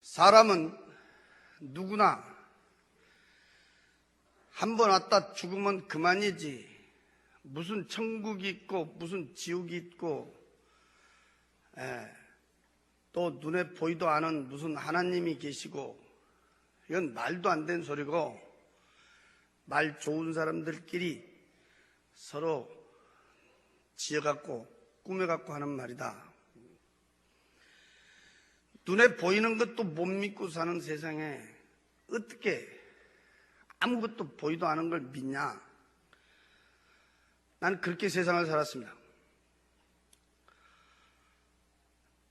사람은 누구나 한 번 왔다 죽으면 그만이지. 무슨 천국이 있고 무슨 지옥이 있고 또 눈에 보이도 않은 무슨 하나님이 계시고, 이건 말도 안 되는 소리고 말 좋은 사람들끼리 서로 지어갖고 꾸며갖고 하는 말이다. 눈에 보이는 것도 못 믿고 사는 세상에 어떻게 아무것도 보이도 않은 걸 믿냐? 나는 그렇게 세상을 살았습니다.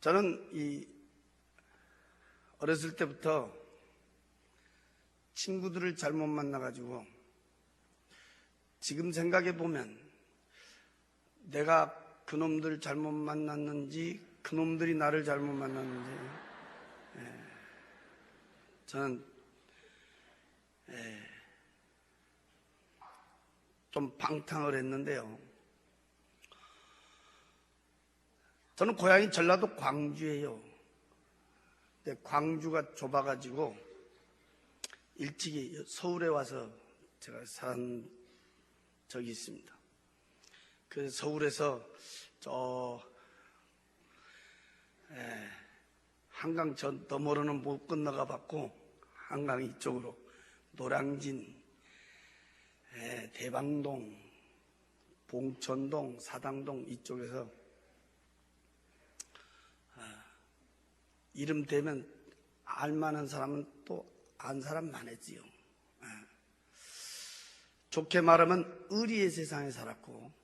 저는 어렸을 때부터 친구들을 잘못 만나가지고 지금 생각해 보면 내가 그놈들 잘못 만났는지 그놈들이 나를 잘못 만났는지 저는 좀 방탕을 했는데요. 저는 고향이 전라도 광주예요. 근데 광주가 좁아가지고 일찍이 서울에 와서 제가 산 적이 있습니다. 그래서 서울에서 한강 저 너머로는 못 건너가 봤고, 한강 이쪽으로 노량진, 대방동, 봉천동, 사당동 이쪽에서 이름 되면 알만한 사람은 또 안 사람 많았지요. 좋게 말하면 의리의 세상에 살았고,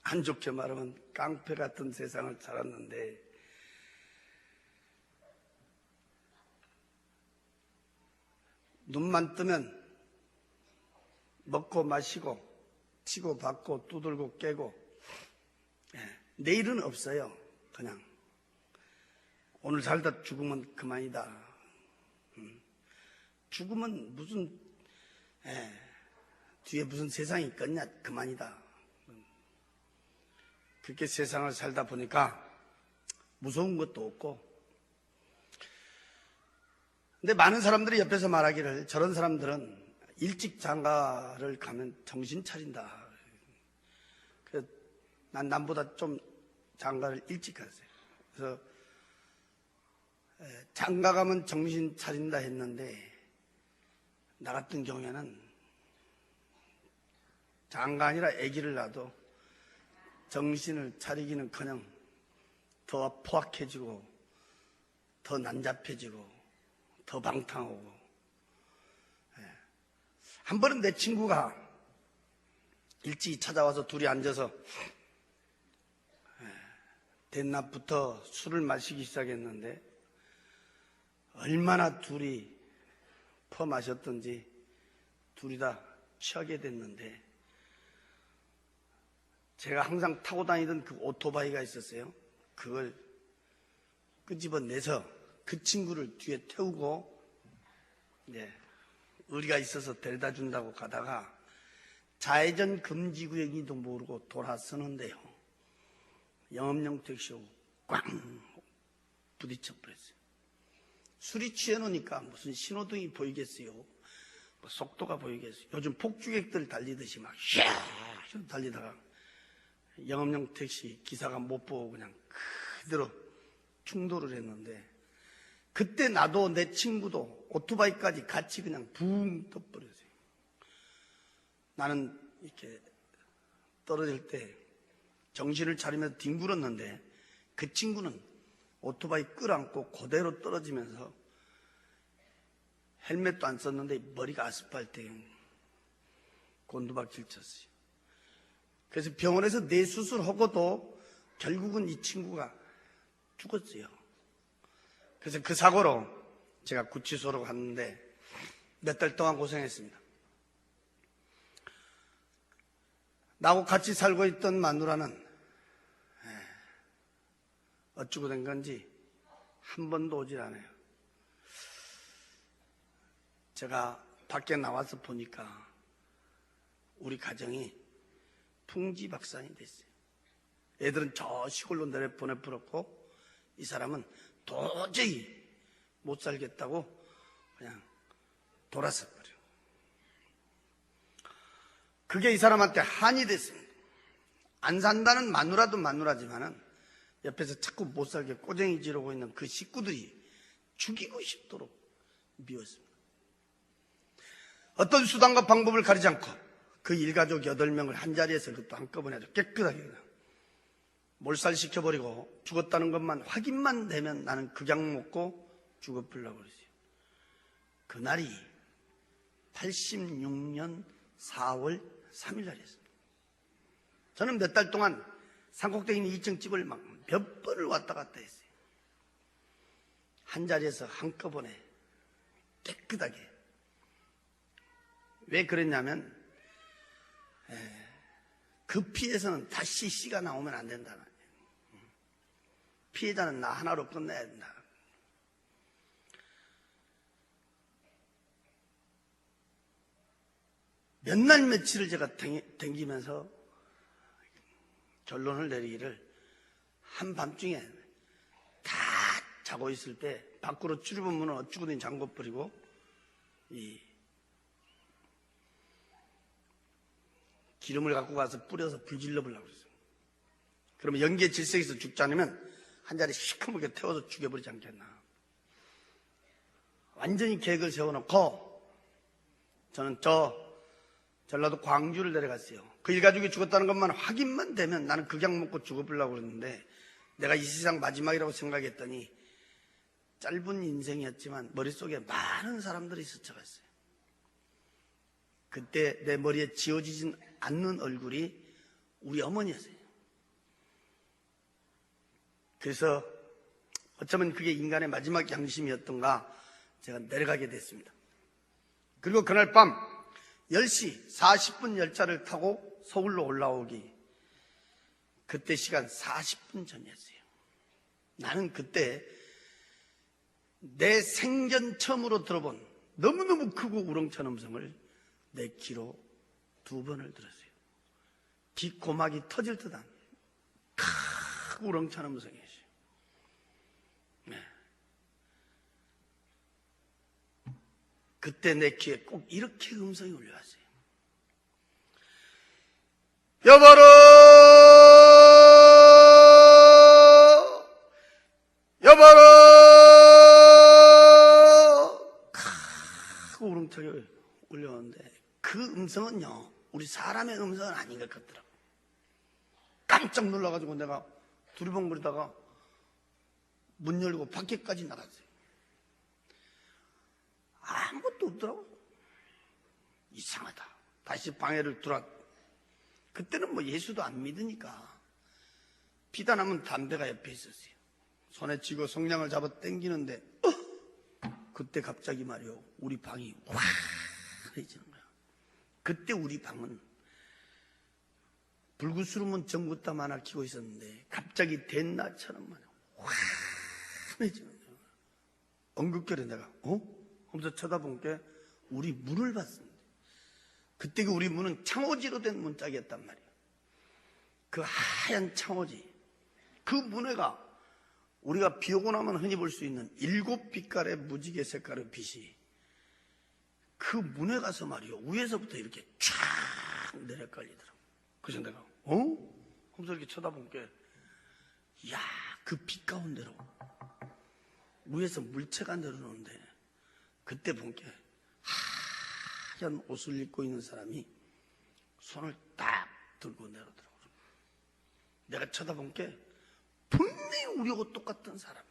안 좋게 말하면 깡패 같은 세상을 살았는데, 눈만 뜨면 먹고 마시고 치고 받고 두들고 깨고, 내일은 없어요. 그냥 오늘 살다 죽으면 그만이다. 죽으면 무슨 뒤에 무슨 세상이 있겠냐, 그만이다. 그렇게 세상을 살다 보니까 무서운 것도 없고, 근데 많은 사람들이 옆에서 말하기를 저런 사람들은 일찍 장가를 가면 정신 차린다. 그래서 난 남보다 좀 장가를 일찍 갔어요. 그래서 장가 가면 정신 차린다 했는데, 나 같은 경우에는 장가 아니라 아기를 낳아도 정신을 차리기는커녕 더 포악해지고 더 난잡해지고 더 방탕하고. 한 번은 내 친구가 일찍 찾아와서 둘이 앉아서 대낮부터 술을 마시기 시작했는데, 얼마나 둘이 퍼마셨던지 둘이 다 취하게 됐는데, 제가 항상 타고 다니던 그 오토바이가 있었어요. 그걸 끄집어내서 그 친구를 뒤에 태우고 의리가 있어서 데려다 준다고 가다가 좌회전 금지구역인지도 모르고 돌아서는데요, 영업용 택시 오고 꽝 부딪혀 버렸어요. 술이 취해놓으니까 무슨 신호등이 보이겠어요? 뭐 속도가 보이겠어요? 요즘 폭주객들 달리듯이 막 샤 달리다가 영업용 택시 기사가 못 보고 그냥 그대로 충돌을 했는데, 그때 나도 내 친구도 오토바이까지 같이 그냥 붕 떠버렸어요. 나는 이렇게 떨어질 때 정신을 차리면서 뒹굴었는데, 그 친구는 오토바이 끌어안고 그대로 떨어지면서 헬멧도 안 썼는데 머리가 아스팔트에 곤두박질 쳤어요. 그래서 병원에서 뇌수술하고도 결국은 이 친구가 죽었어요. 그래서 그 사고로 제가 구치소로 갔는데 몇 달 동안 고생했습니다. 나하고 같이 살고 있던 마누라는 어쩌고 된 건지 한 번도 오질 않아요. 제가 밖에 나와서 보니까 우리 가정이 풍지박산이 됐어요. 애들은 저 시골로 내려 보내버렸고 이 사람은 도저히 못 살겠다고 그냥 돌아서 버려. 그게 이 사람한테 한이 됐습니다. 안 산다는 마누라도 마누라지만은 옆에서 자꾸 못 살게 꼬쟁이 지르고 있는 그 식구들이 죽이고 싶도록 미웠습니다. 어떤 수단과 방법을 가리지 않고 그 일가족 8명을 한자리에서 그것도 한꺼번에 아주 깨끗하게 몰살시켜버리고 죽었다는 것만 확인만 되면 나는 극약 먹고 죽어버리려고 그러지. 그날이 86년 4월 3일 날이었습니다. 저는 몇 달 동안 산꼭대기 있는 2층 집을 막 몇 번을 왔다 갔다 했어요. 한자리에서 한꺼번에 깨끗하게. 왜 그랬냐면 그 피해서는 다시 씨가 나오면 안 된다는 거예요. 피해자는 나 하나로 끝내야 된다. 몇 날 며칠을 제가 댕기면서 결론을 내리기를 한밤중에 다 자고 있을 때 밖으로 출입문 문을 어쩌고든 잠궈버리고 이 기름을 갖고 가서 뿌려서 불질러 보려고 그랬어요. 그러면 연기의 질색에서 죽지 않으면 한 자리 시커멓게 태워서 죽여버리지 않겠나. 완전히 계획을 세워놓고 저는 전라도 광주를 내려갔어요. 그 일가족이 죽었다는 것만 확인만 되면 나는 극약 먹고 죽어보려고 그랬는데 내가 이 세상 마지막이라고 생각했더니 짧은 인생이었지만 머릿속에 많은 사람들이 스쳐갔어요. 그때 내 머리에 지워지진 않는 얼굴이 우리 어머니였어요. 그래서 어쩌면 그게 인간의 마지막 양심이었던가 제가 내려가게 됐습니다. 그리고 그날 밤 10시 40분 열차를 타고 서울로 올라오기 그때 시간 40분 전이었어요. 나는 그때 내 생전 처음으로 들어본 너무너무 크고 우렁찬 음성을 내 귀로 2번을 들었어요. 뒷고막이 터질 듯한 크고 우렁찬 음성이었어요. 네. 그때 내 귀에 꼭 이렇게 음성이 울려왔어요. 여보로 여보로 크고 우렁차게 울려오는데 그 음성은요 우리 사람의 음성은 아닌 것 같더라고. 깜짝 놀라가지고 내가 두리번거리다가 문 열고 밖에까지 나갔어요. 아무것도 없더라고. 이상하다. 다시 방에를 들어왔. 그때는 뭐 예수도 안 믿으니까 피다나면 담배가 옆에 있었어요. 손에 쥐고 성냥을 잡아 당기는데 그때 갑자기 말이요 우리 방이 환해지는 거야. 그때 우리 방은 불구스름은 전구땀 하나 키고 있었는데 갑자기 대낮처럼 말이야 환해지는 거야. 엉극결에 내가 하면서 쳐다본 게 우리 문을 봤습니다. 그때 그 우리 문은 창호지로 된 문짝이었단 말이에요. 그 하얀 창호지, 그 문에가 우리가 비 오고 나면 흔히 볼 수 있는 7빛깔의 무지개 색깔의 빛이 그 문에 가서 말이요 위에서부터 이렇게 쫙 내려깔리더라고. 그래서 내가 하면서 이렇게 쳐다본 게 이야 그 빛 가운데로 위에서 물체가 내려오는데 그때 본 게 하얀 옷을 입고 있는 사람이 손을 딱 들고 내려오더라고요. 내가 쳐다본 게 분명히 우리하고 똑같은 사람이에요.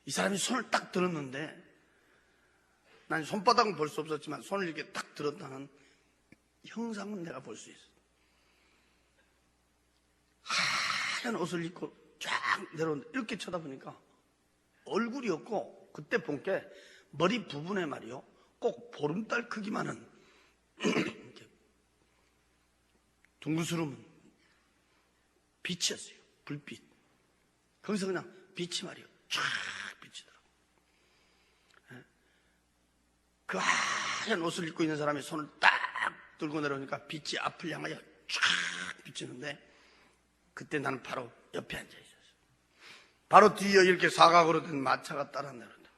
이 사람이 손을 딱 들었는데 난 손바닥은 볼 수 없었지만 손을 이렇게 딱 들었다는 형상은 내가 볼 수 있어요. 하얀 옷을 입고 쫙 내려오는데 이렇게 쳐다보니까 얼굴이 없고 그때 본 게 머리 부분에 말이요 꼭 보름달 크기만한 이렇게 둥그스름은 빛이었어요. 불빛. 거기서 그냥 빛이 말이요 쫙 비치더라고. 그 하얀 옷을 입고 있는 사람이 손을 딱 들고 내려오니까 빛이 앞을 향하여 쫙 비치는데 그때 나는 바로 옆에 앉아 있었어요. 바로 뒤에 이렇게 사각으로 된 마차가 따라 내려온다.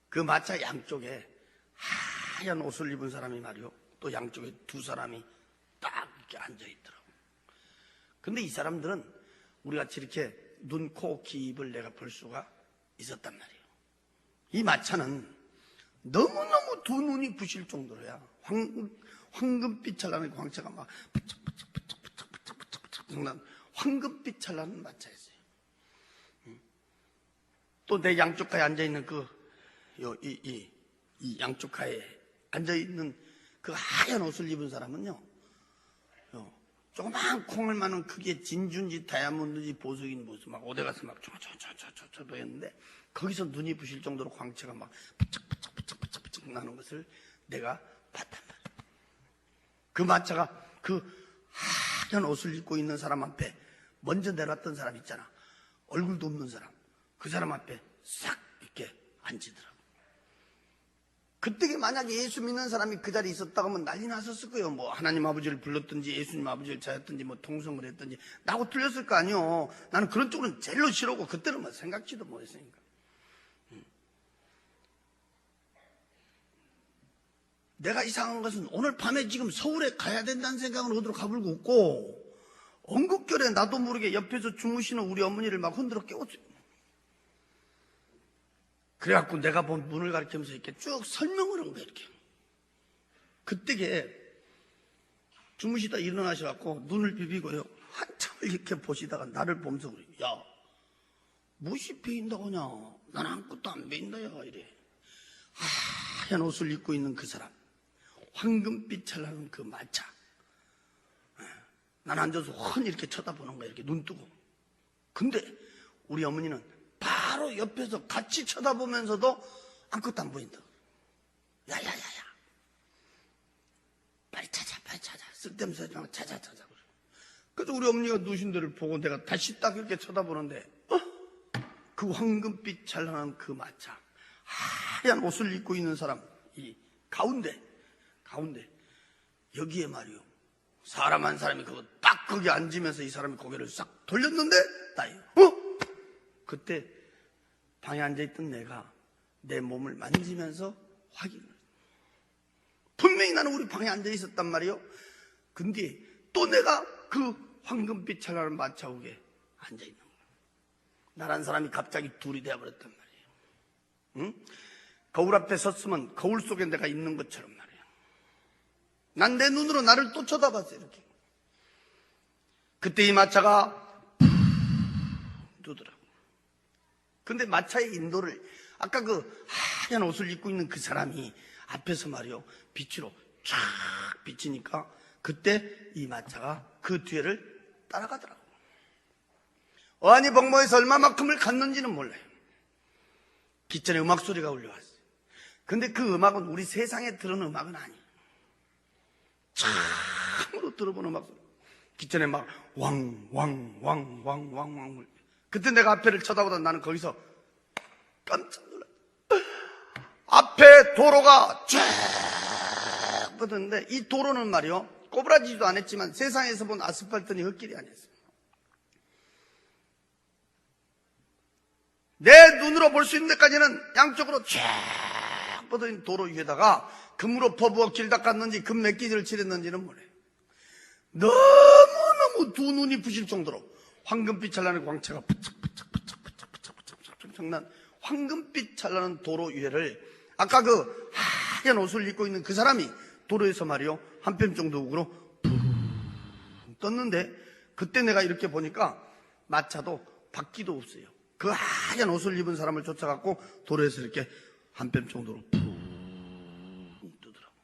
그 마차 양쪽에 하얀 옷을 입은 사람이 말이요, 또 양쪽에 두 사람이 딱 이렇게 앉아 있더라고. 근데 이 사람들은 우리같이 이렇게 눈, 코, 귀, 입을 내가 볼 수가 있었단 말이에요. 이 마차는 너무너무 두 눈이 부실 정도로야 황금빛 찰나는 광채가 막 부쩍부쩍 황금빛 찰나는 마차였어요. 또 내 양쪽 가에 앉아있는 이 양쪽 가에 앉아있는 그 하얀 옷을 입은 사람은요, 조그마한 콩을 마는 크기의 진주인지 다이아몬드인지 보석인 모습, 막 어디 가서 막 촤촤촤촤촤 보였는데, 거기서 눈이 부실 정도로 광채가 막 부쩍부쩍 나는 것을 내가 봤단 말이야. 그 마차가 그 하얀 옷을 입고 있는 사람 앞에 먼저 내려왔던 사람 있잖아. 얼굴도 없는 사람. 그 사람 앞에 싹 이렇게 앉으더라고. 그때 만약에 예수 믿는 사람이 그 자리에 있었다고 하면 난리 났었을 거예요. 뭐 하나님 아버지를 불렀든지 예수님 아버지를 찾았든지 뭐 통성을 했든지 나하고 틀렸을 거 아니요. 나는 그런 쪽은 제일로 싫어하고 그때는 뭐 생각지도 못했으니까. 내가 이상한 것은 오늘 밤에 지금 서울에 가야 된다는 생각은 어디로 가불고 없고, 언급결에 나도 모르게 옆에서 주무시는 우리 어머니를 막 흔들어 깨웠어요. 그래갖고 내가 본 문을 가리키면서 이렇게 쭉 설명을 한 거예요, 이렇게. 그때게 주무시다 일어나셔갖고 눈을 비비고요, 한참을 이렇게 보시다가 나를 보면서 그래요. 야, 무엇이 베인다고 하냐? 난 아무것도 안 베인다, 야, 이래. 하얀 옷을 입고 있는 그 사람, 황금빛 찰나는 그 마차. 난 앉아서 훤히 이렇게 쳐다보는 거야, 이렇게 눈 뜨고. 근데 우리 어머니는 바로 옆에서 같이 쳐다보면서도 아무것도 안 보인다. 야야야야, 빨리 찾아. 쓸데없는 소리 말고 찾아. 그래서 우리 어머니가 누우신 데를 보고 내가 다시 딱 이렇게 쳐다보는데, 그 황금빛 찰나는 그 마차, 하얀 옷을 입고 있는 사람, 이 가운데 여기에 말이요, 사람 한 사람이 그거 딱 거기 앉으면서 이 사람이 고개를 싹 돌렸는데 나요. 그때 방에 앉아있던 내가 내 몸을 만지면서 확인을. 분명히 나는 우리 방에 앉아있었단 말이에요. 근데 또 내가 그 황금빛 찰나는 마차옥에 앉아있는 거야. 나란 사람이 갑자기 둘이 되어버렸단 말이에요. 응? 거울 앞에 섰으면 거울 속에 내가 있는 것처럼 말이에요. 난 내 눈으로 나를 또 쳐다봤어요, 이렇게. 그때 이 마차가 두더라고. 근데 마차의 인도를, 아까 그 하얀 옷을 입고 있는 그 사람이 앞에서 말이요, 빛으로 쫙 비치니까 그때 이 마차가 그 뒤를 따라가더라고. 어안이 벙벙해서 얼마만큼을 갔는지는 몰라요. 기천에 음악 소리가 울려왔어요. 근데 그 음악은 우리 세상에 들은 음악은 아니에요. 참으로 들어본 음악 소리. 기천에 막 왕. 그때 내가 앞에를 쳐다보다 나는 거기서 깜짝 놀랐어요. 앞에 도로가 쫙 뻗었는데 이 도로는 말이요, 꼬부라지지도 않았지만 세상에서 본 아스팔트니 흙길이 아니었어요. 내 눈으로 볼 수 있는 데까지는 양쪽으로 쫙 뻗어있는 도로 위에다가 금으로 퍼부어 길 닦았는지 금 맺기질을 칠했는지는 몰라요. 너무너무 두 눈이 부실 정도로 황금빛 찰나는 광채가 부쩍부쩍 난 황금빛 찰나는 도로 위에를 아까 그 하얀 옷을 입고 있는 그 사람이 도로에서 말이요, 한 뼘 정도 우으로 떴는데, 그때 내가 이렇게 보니까 마차도 바퀴도 없어요. 그 하얀 옷을 입은 사람을 쫓아갖고 도로에서 이렇게 한 뼘 정도로 뜨더라고.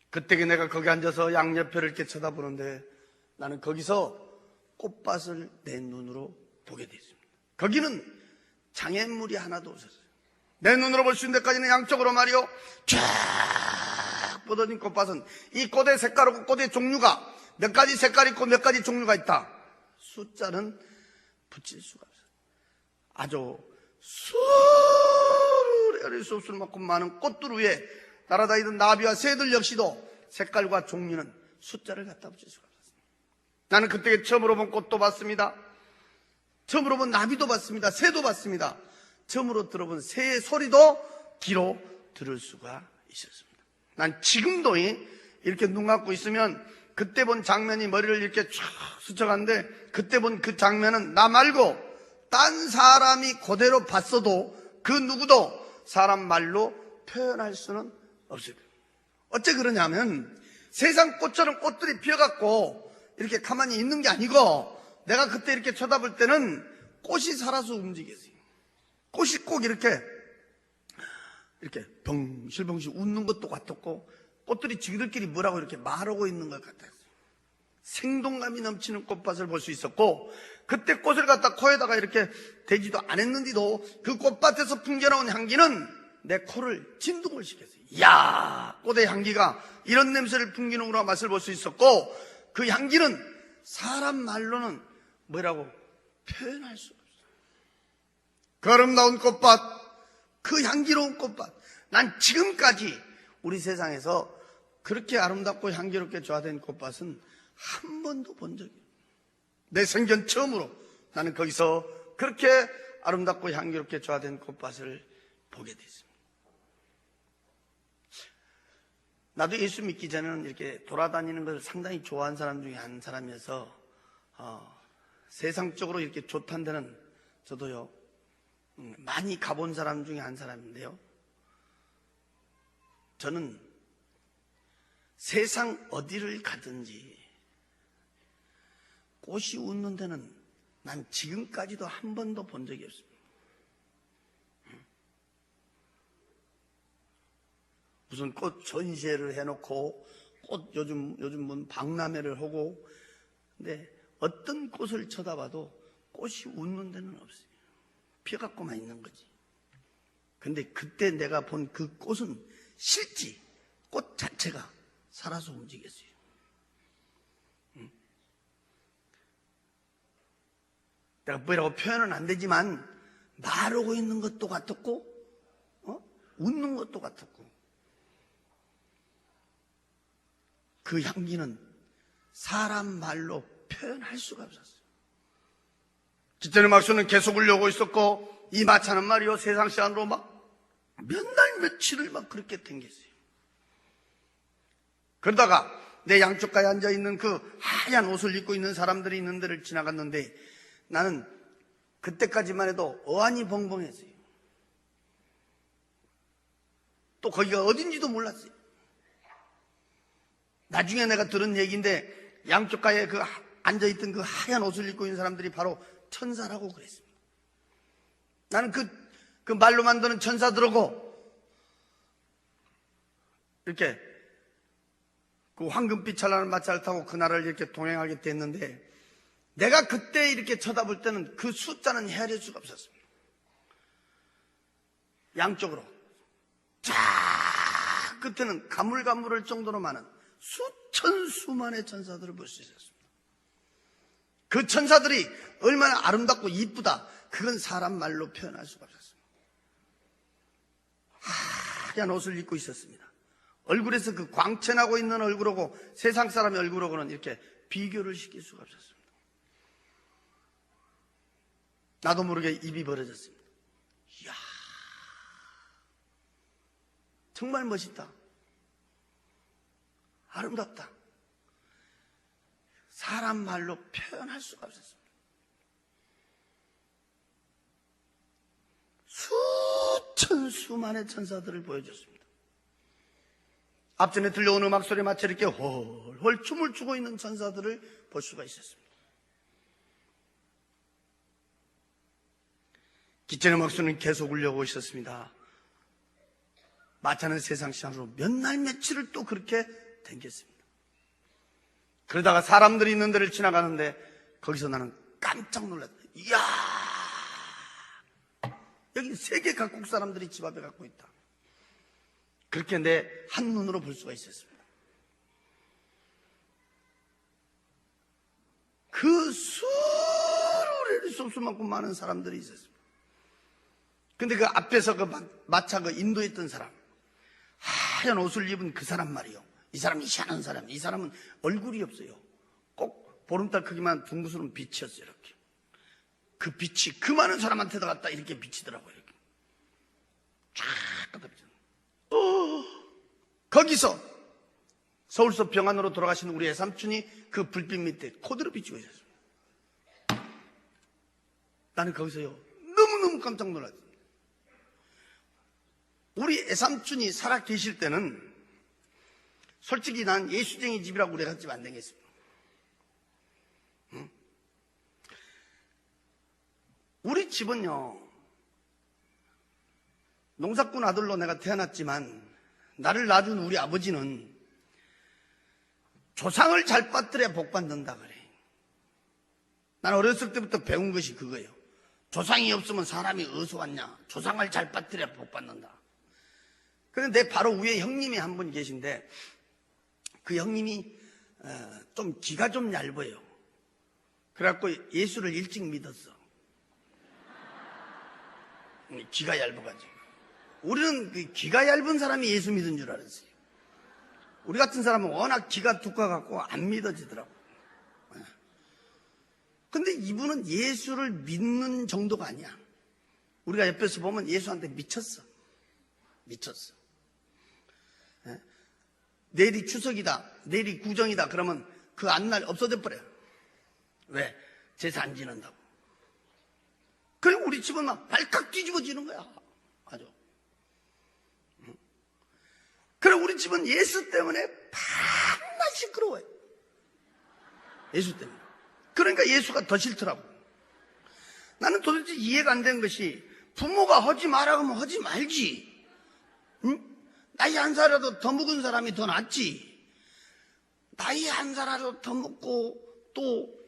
그때 내가 거기 앉아서 양옆에를 이렇게 쳐다보는데 나는 거기서 꽃밭을 내 눈으로 보게 됐습니다. 거기는 장애물이 하나도 없었어요. 내 눈으로 볼 수 있는 데까지는 양쪽으로 말이요, 쫙 뻗어진 꽃밭은 이 꽃의 색깔하고 꽃의 종류가 몇 가지 색깔이 있고 몇 가지 종류가 있다. 숫자는 붙일 수가 없어요. 아주 수레 수 없을 만큼 많은 꽃들 위에 날아다니던 나비와 새들 역시도 색깔과 종류는 숫자를 갖다 붙일 수가 없었습니다. 나는 그때 처음으로 본 꽃도 봤습니다. 처음으로 본 나비도 봤습니다. 새도 봤습니다. 처음으로 들어본 새의 소리도 귀로 들을 수가 있었습니다. 난 지금도 이렇게 눈 감고 있으면 그때 본 장면이 머리를 이렇게 쫙 스쳐가는데, 그때 본 그 장면은 나 말고 딴 사람이 그대로 봤어도 그 누구도 사람 말로 표현할 수는 없어요. 어째 그러냐면 세상 꽃처럼 꽃들이 피어갖고 이렇게 가만히 있는 게 아니고, 내가 그때 이렇게 쳐다볼 때는 꽃이 살아서 움직였어요. 꽃이 꼭 이렇게 병실병실 웃는 것도 같았고, 꽃들이 지들끼리 뭐라고 이렇게 말하고 있는 것 같았어요. 생동감이 넘치는 꽃밭을 볼 수 있었고, 그때 꽃을 갖다 코에다가 이렇게 대지도 안 했는데도 그 꽃밭에서 풍겨나온 향기는 내 코를 진동을 시켰어요. 이야, 꽃의 향기가 이런 냄새를 풍기는구나 맛을 볼 수 있었고, 그 향기는 사람 말로는 뭐라고 표현할 수가 없어요. 그 아름다운 꽃밭, 그 향기로운 꽃밭, 난 지금까지 우리 세상에서 그렇게 아름답고 향기롭게 조화된 꽃밭은 한 번도 본 적이 없어요. 내 생전 처음으로 나는 거기서 그렇게 아름답고 향기롭게 조화된 꽃밭을 보게 됐습니다. 나도 예수 믿기 전에는 이렇게 돌아다니는 것을 상당히 좋아하는 사람 중에 한 사람이어서 세상적으로 이렇게 좋다는 데는 저도요 많이 가본 사람 중에 한 사람인데요, 저는 세상 어디를 가든지 꽃이 웃는 데는 난 지금까지도 한 번도 본 적이 없습니다. 무슨 꽃 전시회를 해놓고 꽃 요즘 뭐 박람회를 하고, 근데 어떤 꽃을 쳐다봐도 꽃이 웃는 데는 없어요. 피어갖고만 있는 거지. 근데 그때 내가 본 그 꽃은 실제 꽃 자체가 살아서 움직였어요. 내가 뭐라고 표현은 안 되지만 말하고 있는 것도 같았고 웃는 것도 같았고, 그 향기는 사람 말로 표현할 수가 없었어요. 기전의 막수는 계속 울려오고 있었고, 이 마차는 말이요 세상 시간으로 막 몇 날 며칠을 막 그렇게 댕겼어요. 그러다가 내 양쪽가에 앉아있는 그 하얀 옷을 입고 있는 사람들이 있는 데를 지나갔는데, 나는 그때까지만 해도 어안이 벙벙했어요. 또 거기가 어딘지도 몰랐어요. 나중에 내가 들은 얘기인데, 양쪽가에 그 앉아있던 그 하얀 옷을 입고 있는 사람들이 바로 천사라고 그랬습니다. 나는 그 말로 만드는 천사들하고 이렇게 그 황금빛 찬란한 마차를 타고 그날을 이렇게 동행하게 됐는데, 내가 그때 이렇게 쳐다볼 때는 그 숫자는 헤아릴 수가 없었습니다. 양쪽으로 쫙 끝에는 가물가물할 정도로 많은 수천 수만의 천사들을 볼 수 있었습니다. 그 천사들이 얼마나 아름답고 이쁘다, 그건 사람 말로 표현할 수가 없었습니다. 하얀 옷을 입고 있었습니다. 얼굴에서 그 광채나고 있는 얼굴하고 세상 사람의 얼굴하고는 이렇게 비교를 시킬 수가 없었습니다. 나도 모르게 입이 벌어졌습니다. 이야, 정말 멋있다, 아름답다. 사람 말로 표현할 수가 없었습니다. 수천 수만의 천사들을 보여줬습니다. 앞전에 들려오는 음악 소리에 맞춰 이렇게 홀홀 춤을 추고 있는 천사들을 볼 수가 있었습니다. 기전의 음악소리는 계속 울려오고 있었습니다. 마차는 세상 시간으로 몇 날 며칠을 또 그렇게 댕겼습니다. 그러다가 사람들이 있는 데를 지나가는데, 거기서 나는 깜짝 놀랐다. 이야, 여기 세계 각국 사람들이 집 앞에 갖고 있다. 그렇게 내 한눈으로 볼 수가 있었습니다. 그 수를 쏠 수만큼 많은 사람들이 있었습니다. 근데 그 앞에서 그 마차 그 인도했던 사람, 하얀 옷을 입은 그 사람 말이요. 이 사람이 희한한 사람. 이 사람은 얼굴이 없어요. 꼭 보름달 크기만 둥그스런 빛이었어요. 이렇게. 그 빛이 그 많은 사람한테다 딱 이렇게 비치더라고요. 이렇게. 쫙 끄덕이죠. 거기서 서울서 병안으로 돌아가신 우리 애삼촌이 그 불빛 밑에 코드로 비추고 있었어요. 나는 거기서요 너무너무 깜짝 놀랐어요. 우리 애삼촌이 살아 계실 때는 솔직히 난 예수쟁이 집이라고 우리 같이 안 되겠습니다. 응? 우리 집은요 농사꾼 아들로 내가 태어났지만 나를 낳아준 우리 아버지는 조상을 잘 빠뜨려야 복 받는다 그래. 난 어렸을 때부터 배운 것이 그거예요. 조상이 없으면 사람이 어디서 왔냐. 조상을 잘 빠뜨려야 복 받는다. 그런데 내 바로 위에 형님이 한 분 계신데 그 형님이 좀 기가 좀 얇아요. 그래갖고 예수를 일찍 믿었어. 기가 얇아가지고. 우리는 그 기가 얇은 사람이 예수 믿은 줄 알았어요. 우리 같은 사람은 워낙 기가 두꺼워갖고 안 믿어지더라고. 근데 이분은 예수를 믿는 정도가 아니야. 우리가 옆에서 보면 예수한테 미쳤어. 미쳤어. 내일이 추석이다, 내일이 구정이다 그러면 그 안날 없어져 버려요. 왜? 제사 안 지낸다고. 그리고 우리 집은 막 발칵 뒤집어지는 거야. 아주. 그리고 우리 집은 예수 때문에 밤낮 시끄러워요. 예수 때문에. 그러니까 예수가 더 싫더라고. 나는 도대체 이해가 안 되는 것이 부모가 하지 마라 하면 하지 말지. 응? 나이 한 살이라도 더 먹은 사람이 더 낫지. 나이 한 살이라도 더 먹고 또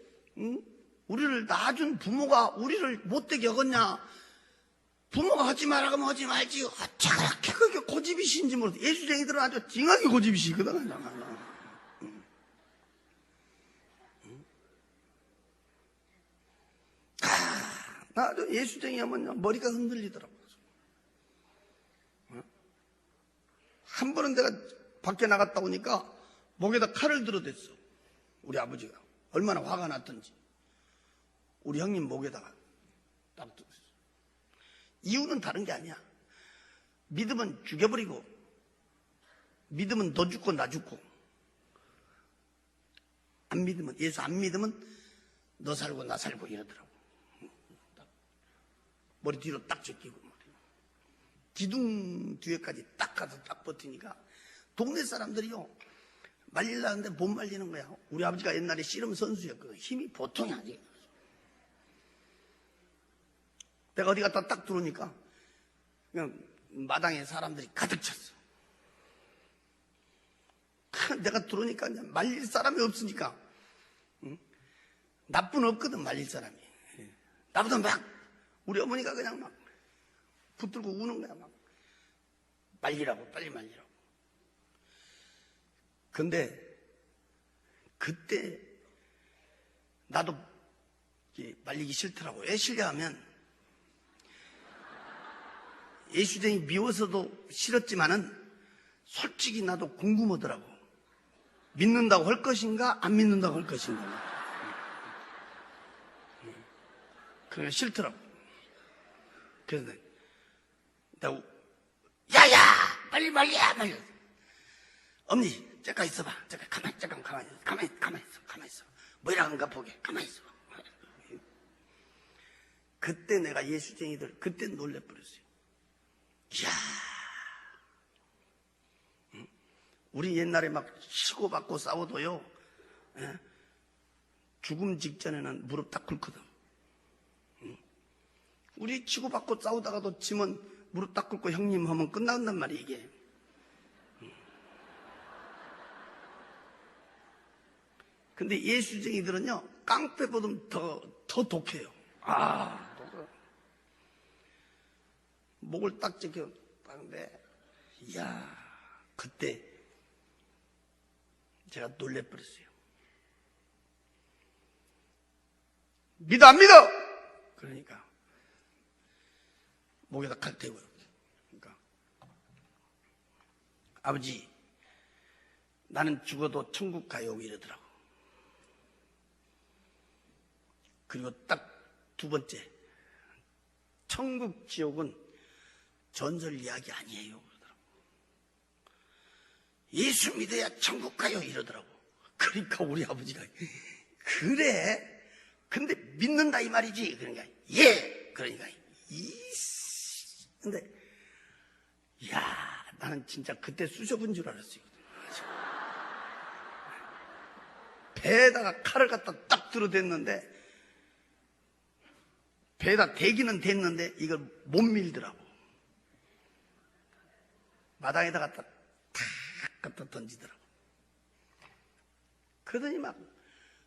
우리를 낳아준 부모가 우리를 못되게 여겼냐. 부모가 하지 마라 하면 하지 말지. 어떻게 그렇게 고집이신지 모르겠어. 예수쟁이들은 아주 징하게 고집이시거든. 나도 예수쟁이 하면 머리가 흔들리더라고요. 한 번은 내가 밖에 나갔다 오니까 목에다 칼을 들어댔어. 우리 아버지가. 얼마나 화가 났던지. 우리 형님 목에다가 딱 들었어. 이유는 다른 게 아니야. 믿으면 죽여버리고, 믿으면 너 죽고 나 죽고, 안 믿으면, 예수 안 믿으면 너 살고 나 살고 이러더라고. 머리 뒤로 딱 제끼고, 기둥 뒤에까지 딱 가서 딱 버티니까 동네 사람들이요 말리려는데 못 말리는 거야. 우리 아버지가 옛날에 씨름 선수였거든. 힘이 보통이 아니에요. 내가 어디 갔다 딱 들어오니까 그냥 마당에 사람들이 가득 찼어. 내가 들어오니까 그냥 말릴 사람이 없으니까. 나쁜 없거든 말릴 사람이. 나보다 막 우리 어머니가 그냥 막 붙들고 우는 거야. 막 말리라고, 빨리 말리라고. 근데 그때 나도 말리기 싫더라고. 왜 싫냐하면 예수쟁이 미워서도 싫었지만은 솔직히 나도 궁금하더라고. 믿는다고 할 것인가 안 믿는다고 할 것인가. 그러니까 싫더라고. 그래서 내가 야야 빨리 말려. 엄니 잠깐 있어봐. 잠깐 가만히 있어. 뭐이라는가 보게. 가만히 있어봐. 그때 내가 예수쟁이들 그때 놀래버렸어요. 이야, 우리 옛날에 막 치고받고 싸워도요, 죽음 직전에는 무릎 딱 꿇거든. 우리 치고받고 싸우다가도 지면 무릎 딱 꿇고 형님 하면 끝난단 말이야, 이게. 근데 예수쟁이들은요, 깡패보다 더 독해요. 목을 딱 지켜 봤는데, 이야, 그때 제가 놀래버렸어요. 믿어, 안 믿어? 그러니까, 목에다 칼 대고요. 그러니까, 아버지, 나는 죽어도 천국 가요 이러더라고. 그리고 딱 두 번째, 천국 지옥은 전설 이야기 아니에요 그러더라고. 예수 믿어야 천국 가요 이러더라고. 그러니까 우리 아버지가 그래? 근데 믿는다 이 말이지? 그러니까 예. 그러니까 근데 야, 나는 진짜 그때 쑤셔본 줄 알았어요. 배에다가 칼을 갖다 딱 들어댔는데, 배에다 대기는 됐는데 이걸 못 밀더라고. 마당에다가 탁 갖다 던지더라고. 그러더니 막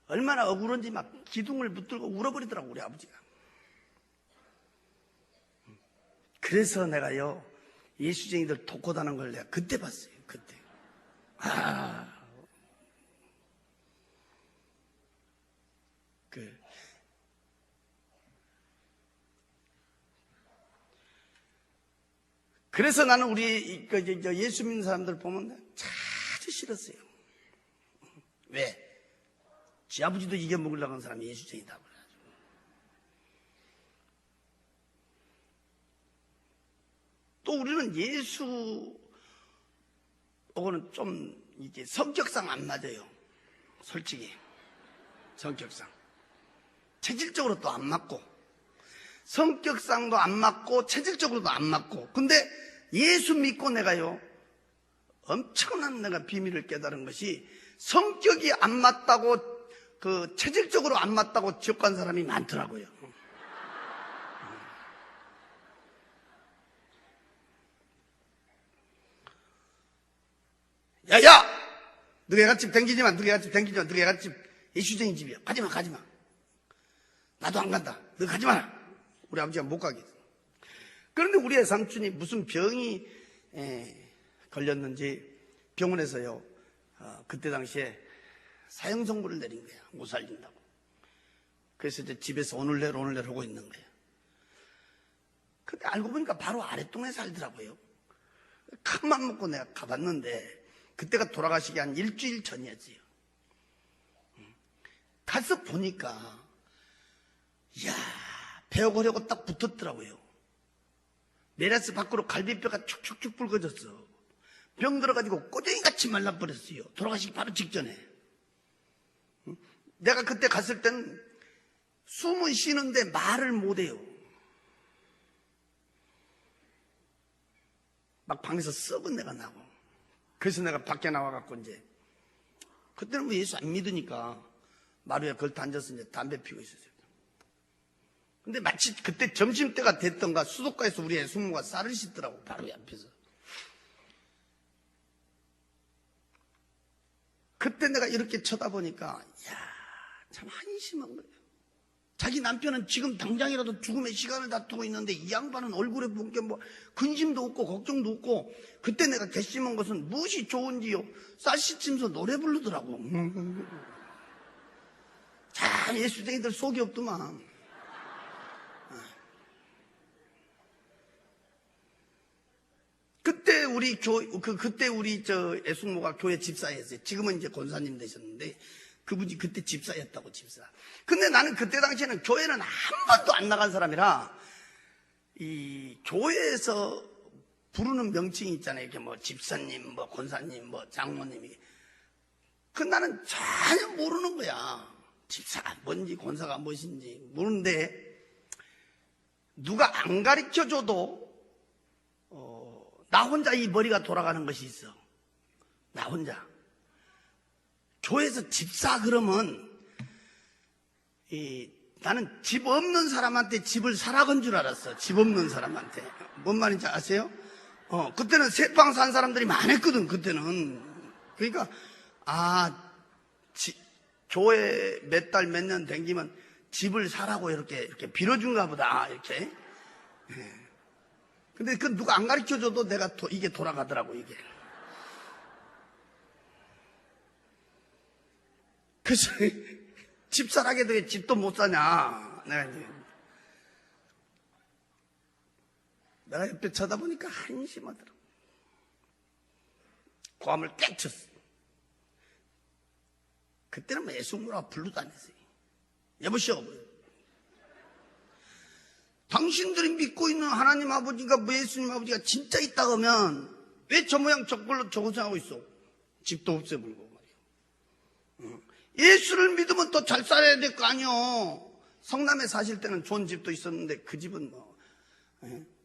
얼마나 억울한지 막 기둥을 붙들고 울어버리더라고 우리 아버지가. 그래서 내가요 예수쟁이들 독고다는 걸 내가 그때 봤어요. 그때. 그래서 나는 우리 예수 믿는 사람들 보면 아주 싫었어요. 왜? 지 아버지도 이겨먹으려고 하는 사람이 예수쟁이다 그래가지고. 또 우리는 예수하고는 좀 이제 성격상 안 맞아요. 솔직히 성격상 체질적으로 또 안 맞고, 성격상도 안 맞고 체질적으로도 안 맞고. 근데 예수 믿고 내가요 엄청난 내가 비밀을 깨달은 것이, 성격이 안 맞다고 체질적으로 안 맞다고 지옥 간 사람이 많더라고요. 야야! 너희 애가집 댕기지 마. 너희 애가집 댕기지 마. 너희 애가집 예수쟁이 집이야. 가지마 가지마. 나도 안 간다. 너 가지 마라. 우리 아버지가 못 가게 했어. 그런데 우리 애삼촌이 무슨 병이 걸렸는지 병원에서요 그때 당시에 사형선고를 내린 거야. 못 살린다고. 그래서 이제 집에서 오늘 내일 하고 있는 거야. 근데 알고 보니까 바로 아랫동네 살더라고요. 큰맘 먹고 내가 가봤는데 그때가 돌아가시기 한 일주일 전이었지요. 가서 보니까 이야, 배워보려고 딱 붙었더라고요. 메라스 밖으로 갈비뼈가 축축축 붉어졌어. 병 들어가지고 꼬쟁이같이 말라버렸어요. 돌아가시기 바로 직전에. 내가 그때 갔을 땐 숨은 쉬는데 말을 못해요. 막 방에서 썩은 내가 나고. 그래서 내가 밖에 나와갖고 이제, 그때는 뭐 예수 안 믿으니까 마루에 걸터 앉아서 이제 담배 피우고 있었어요. 근데 마치 그때 점심때가 됐던가 수도가에서 우리 애숙모가 쌀을 씻더라고, 바로 옆에서. 그때 내가 이렇게 쳐다보니까, 이야, 참 한심한 거예요. 자기 남편은 지금 당장이라도 죽음의 시간을 다투고 있는데 이 양반은 얼굴에 본 게 뭐 근심도 없고 걱정도 없고. 그때 내가 괘씸한 것은 무엇이 좋은지요, 쌀 씻으면서 노래 부르더라고. 참 예수쟁이들 속이 없더만. 그때 우리 애숙모가 교회 집사였어요. 지금은 이제 권사님 되셨는데 그분이 그때 집사였다고, 집사. 근데 나는 그때 당시에는 교회는 한 번도 안 나간 사람이라, 이 교회에서 부르는 명칭이 있잖아요. 이렇게 뭐 집사님, 뭐 권사님, 뭐 장모님이. 나는 전혀 모르는 거야. 집사가 뭔지 권사가 무엇인지 모르는데, 누가 안 가르쳐줘도 나 혼자 이 머리가 돌아가는 것이 있어. 나 혼자. 교회에서 집사 그러면 나는 집 없는 사람한테 집을 사라건 줄 알았어. 집 없는 사람한테. 뭔 말인지 아세요? 그때는 새빵 산 사람들이 많았거든. 그때는. 그러니까 교회 몇 달 몇 년 댕기면 집을 사라고 이렇게 빌어준가 보다, 이렇게. 근데 누가 안 가르쳐줘도 내가 이게 돌아가더라고, 이게. 그래서 집사라게 돼 집도 못 사냐. 내가 옆에 쳐다보니까 한심하더라고. 고함을 깨쳤어. 그때는 뭐 예수님이라고 부르도 안 했어요. 여보시오, 당신들이 믿고 있는 하나님 아버지가, 뭐 예수님 아버지가 진짜 있다 그러면 왜 저 모양 저걸로 저고생하고 있어? 집도 없애버리고 말이야. 예수를 믿으면 더 잘 살아야 될 거 아니요. 성남에 사실 때는 좋은 집도 있었는데 그 집은 뭐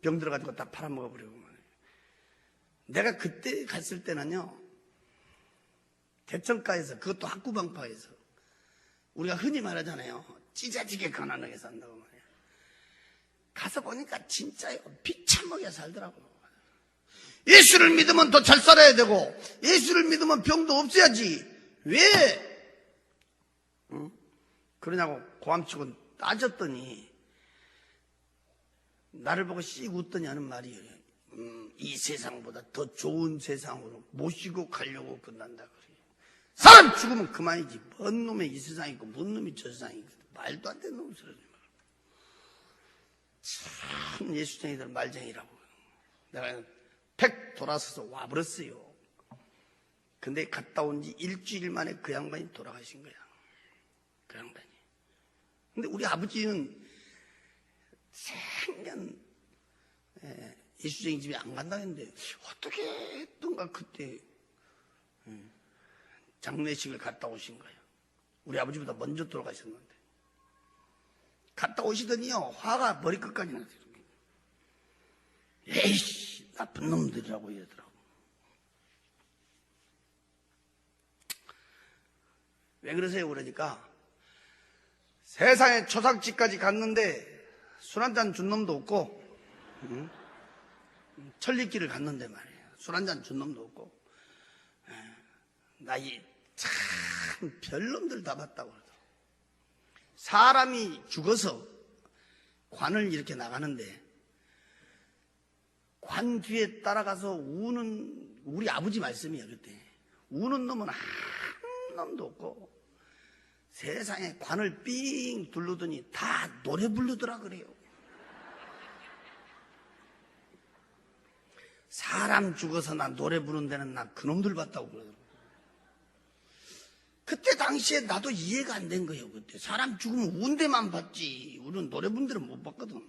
병 들어가지고 다 팔아먹어버리고 말이야. 내가 그때 갔을 때는요, 대청가에서, 그것도 학구방파에서 우리가 흔히 말하잖아요, 찢어지게 가난하게 산다고 말이야. 가서 보니까 진짜요, 비참하게 살더라고. 예수를 믿으면 더 잘 살아야 되고, 예수를 믿으면 병도 없어야지. 왜? 그러냐고 고함치고 따졌더니 나를 보고 씩 웃더니 하는 말이, 이 세상보다 더 좋은 세상으로 모시고 가려고 끝난다 그래. 사람 죽으면 그만이지. 뭔 놈의 이 세상이고 뭔 놈이 저 세상이고. 말도 안 되는 놈 소리지. 참 예수쟁이들 말쟁이라고. 내가 팩 돌아서서 와버렸어요. 근데 갔다 온 지 일주일 만에 그 양반이 돌아가신 거야. 그 양반이. 근데 우리 아버지는 생년 예수쟁이 집에 안 간다 했는데 어떻게 했던가 그때 장례식을 갔다 오신 거예요. 우리 아버지보다 먼저 돌아가셨는데. 갔다 오시더니요, 화가 머리끝까지 났어요. 에이씨, 나쁜 놈들이라고 이러더라고. 왜 그러세요? 그러니까 세상에 초상집까지 갔는데 술 한잔 준 놈도 없고, 천리길을 갔는데 말이에요, 술 한잔 준 놈도 없고, 나이 참 별놈들 다 봤다고 그러더라고. 사람이 죽어서 관을 이렇게 나가는데 관 뒤에 따라가서 우는, 우리 아버지 말씀이에요. 그때 우는 놈은 한 놈도 없고, 세상에 관을 삥 둘르더니 다 노래 부르더라 그래요. 사람 죽어서 나 노래 부르는 데는 나 그놈들 봤다고 그러더라고. 그때 당시에 나도 이해가 안 된 거예요. 그때 사람 죽으면 운 데만 봤지, 우리는 노래 부르는 데는 못 봤거든.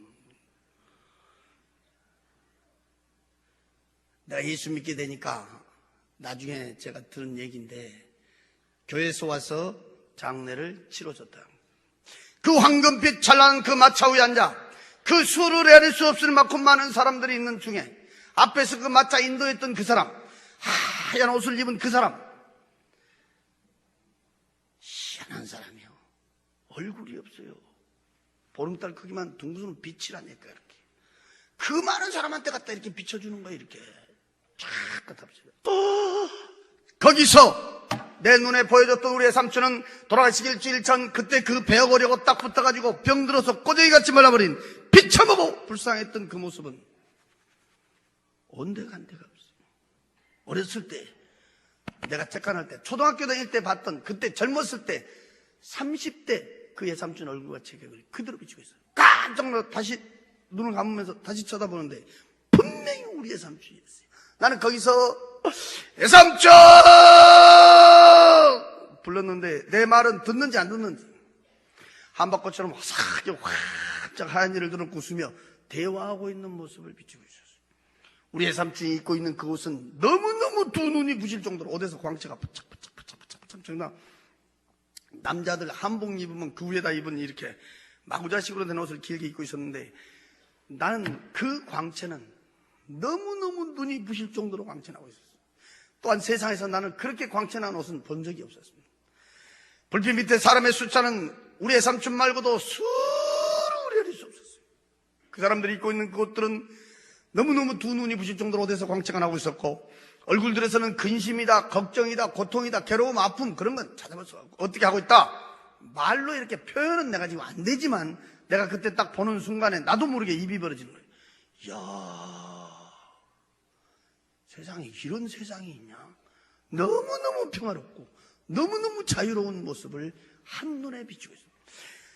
내가 예수 믿게 되니까 나중에 제가 들은 얘기인데, 교회에서 와서 장례를 치러줬다. 그 황금빛 찬란한 그 마차 위에 앉아 그 수를 헤아릴 수 없을 만큼 많은 사람들이 있는 중에 앞에서 그 마차 인도했던 그 사람, 하얀 옷을 입은 그 사람, 희한한 사람이요. 얼굴이 없어요. 보름달 크기만 둥근 빛이라니까. 이렇게 그 많은 사람한테 갖다 이렇게 비춰주는 거예요. 이렇게 쫙 갖다 비춰요. 거기서 내 눈에 보여줬던 우리의 삼촌은 돌아가시기 일주일 전 그때 그 베어거려고 딱 붙어가지고 병들어서 꼬쟁이같이 말라버린 비참하고 불쌍했던 그 모습은 온데간데가 없어요. 어렸을 때 내가 책간할 때, 초등학교 다닐 때 봤던, 그때 젊었을 때 30대 그의 삼촌 얼굴과 체격을 그대로 비추고 있어요. 깜짝 놀라 다시 눈을 감으면서 다시 쳐다보는데 분명히 우리의 삼촌이었어요. 나는 거기서 애삼촌 불렀는데 내 말은 듣는지 안 듣는지 한박꽃처럼 화사하게 활짝 하얀 일을 들은 웃으며 대화하고 있는 모습을 비추고 있었어요. 우리 애삼촌이 입고 있는 그 옷은 너무너무 두 눈이 부실 정도로 옷에서 광채가 부착부착 정말 남자들 한복 입으면 그 위에다 입은 이렇게 마구자식으로 된 옷을 길게 입고 있었는데, 나는 그 광채는 너무너무 눈이 부실 정도로 광채나고 있었어요. 또한 세상에서 나는 그렇게 광채난 옷은 본 적이 없었습니다. 불빛 밑에 사람의 숫자는 우리 애삼촌 말고도 수를 헤아릴 수 없었어요. 그 사람들이 입고 있는 그 옷들은 너무너무 두 눈이 부실 정도로 옷에서 광채가 나고 있었고, 얼굴들에서는 근심이다, 걱정이다, 고통이다, 괴로움, 아픔, 그런 건 찾아볼 수 없고, 어떻게 하고 있다? 말로 이렇게 표현은 내가 지금 안 되지만 내가 그때 딱 보는 순간에 나도 모르게 입이 벌어지는 거예요. 이야, 세상에 이런 세상이 있냐? 너무너무 평화롭고 너무너무 자유로운 모습을 한눈에 비추고 있습니다.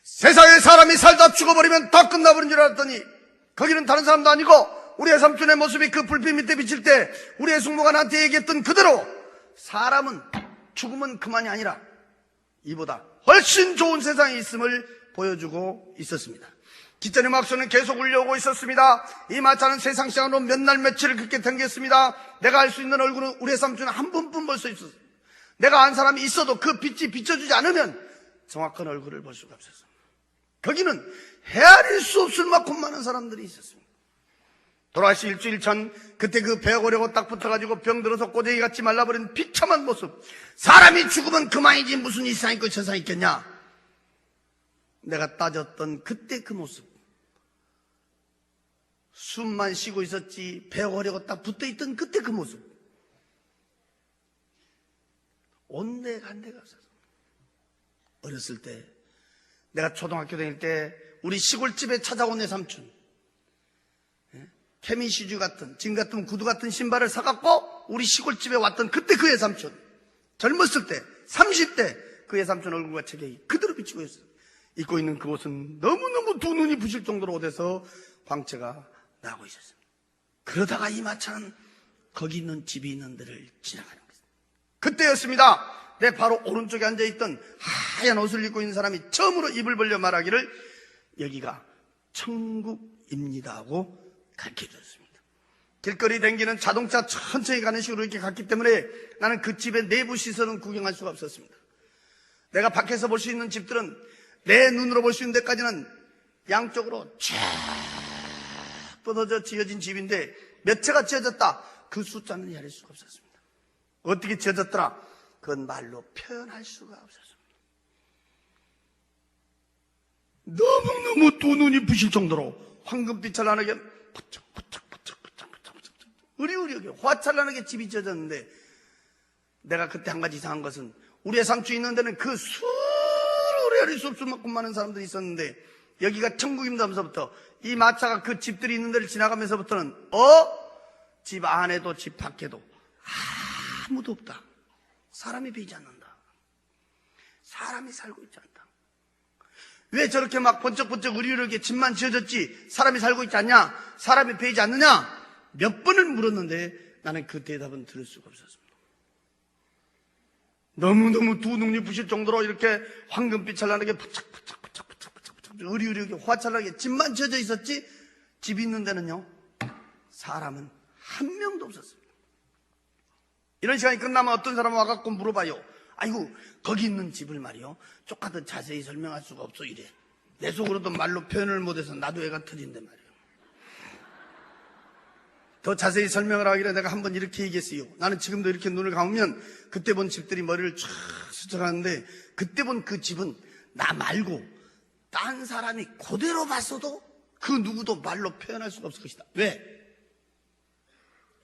세상에 사람이 살다 죽어버리면 다 끝나버린 줄 알았더니 거기는 다른 사람도 아니고 우리의 삼촌의 모습이 그 불빛 밑에 비칠 때 우리의 숙모가 나한테 얘기했던 그대로 사람은 죽으면 그만이 아니라 이보다 훨씬 좋은 세상에 있음을 보여주고 있었습니다. 기천의 막소는 계속 울려오고 있었습니다. 이 마차는 세상 시간으로 몇 날 며칠을 그렇게 댕겼습니다. 내가 알 수 있는 얼굴은 우리 삼촌은 한 번뿐 볼 수 있었어요. 내가 안 사람이 있어도 그 빛이 비춰주지 않으면 정확한 얼굴을 볼 수가 없었습니다. 거기는 헤아릴 수 없을 만큼 많은 사람들이 있었습니다. 돌아가시 일주일 전 그때 그 배고려고 딱 붙어가지고 병들어서 꼬쟁이 같이 말라버린 비참한 모습, 사람이 죽으면 그만이지 무슨 이 세상 있고 저 세상 있겠냐, 내가 따졌던 그때 그 모습, 숨만 쉬고 있었지 배고려고 딱 붙어있던 그때 그 모습, 온데간데가 없었어. 어렸을 때 내가 초등학교 다닐 때 우리 시골집에 찾아온 내 삼촌, 케미시주 같은, 지금 같은 구두 같은 신발을 사갖고 우리 시골집에 왔던 그때 그 외삼촌, 젊었을 때 30대 그 외삼촌 얼굴과 체격이 그대로 비치고 있어요. 입고 있는 그 옷은 너무너무 두 눈이 부실 정도로 옷에서 광채가 나고 있었습니다. 그러다가 이 마차는 거기 있는 집이 있는 데를 지나가는 거예요. 그때였습니다. 내 바로 오른쪽에 앉아있던 하얀 옷을 입고 있는 사람이 처음으로 입을 벌려 말하기를 여기가 천국입니다 하고 가르쳐줬습니다. 길거리 댕기는 자동차 천천히 가는 식으로 이렇게 갔기 때문에 나는 그 집의 내부 시설은 구경할 수가 없었습니다. 내가 밖에서 볼 수 있는 집들은 내 눈으로 볼 수 있는 데까지는 양쪽으로 쫙 뻗어져 지어진 집인데 몇 채가 지어졌다, 그 숫자는 헤아릴 수가 없었습니다. 어떻게 지어졌더라, 그건 말로 표현할 수가 없었습니다. 너무너무 두 눈이 부실 정도로 황금빛 찬란하게 으리으리하게 화찬란하게 집이 지어졌는데, 내가 그때 한 가지 이상한 것은 우리의 상추 있는 데는 그 수를 헤아릴 수 없을 만큼 많은 사람들이 있었는데 여기가 천국입니다 하면서부터 이 마차가 그 집들이 있는 데를 지나가면서부터는 집 안에도 집 밖에도 아무도 없다. 사람이 보이지 않는다. 사람이 살고 있지 않다. 왜 저렇게 막 번쩍번쩍 으리으리하게 집만 지어졌지 사람이 살고 있지 않냐, 사람이 보이지 않느냐, 몇 번을 물었는데 나는 그 대답은 들을 수가 없었습니다. 너무너무 두 눈이 부실 정도로 이렇게 황금빛 찬란하게 부착부착부착부착부착 으리으리하게 화찬하게 집만 지어져 있었지 집 있는 데는요 사람은 한 명도 없었습니다. 이런 시간이 끝나면 어떤 사람은 와갖고 물어봐요. 아이고 거기 있는 집을 말이요 조금 자세히 설명할 수가 없어 이래. 내 속으로도 말로 표현을 못해서 나도 애가 터진단 말이에요. 더 자세히 설명을 하기를 내가 한번 이렇게 얘기했어요. 나는 지금도 이렇게 눈을 감으면 그때 본 집들이 머리를 쫙 스쳐가는데 그때 본 그 집은 나 말고 딴 사람이 그대로 봤어도 그 누구도 말로 표현할 수가 없을 것이다. 왜?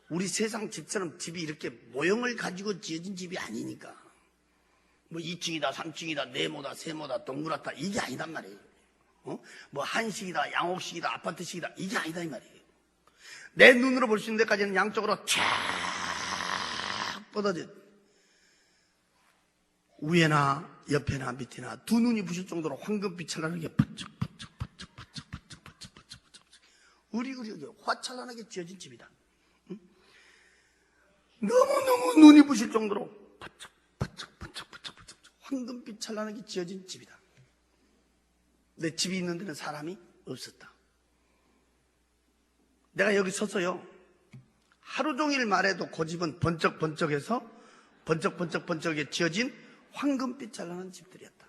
우리 세상 집처럼 집이 이렇게 모형을 가지고 지어진 집이 아니니까. 뭐 2층이다 3층이다 네모다 세모다 동그랗다 이게 아니단 말이에요. 뭐 한식이다 양옥식이다 아파트식이다 이게 아니다 이 말이에요. 내 눈으로 볼 수 있는 데까지는 양쪽으로 쫙 뻗어져 위에나 옆에나 밑에나 두 눈이 부실 정도로 황금빛 찬란하게 으리으리하게 화찬란하게 지어진 집이다. 응? 너무너무 눈이 부실 정도로 황금빛 찬란하게 지어진 집이다. 내 집이 있는 데는 사람이 없었다. 내가 여기 서서요 하루 종일 말해도 그 집은 번쩍번쩍해서 번쩍번쩍번쩍하게 지어진 황금빛 찬란한 집들이었다.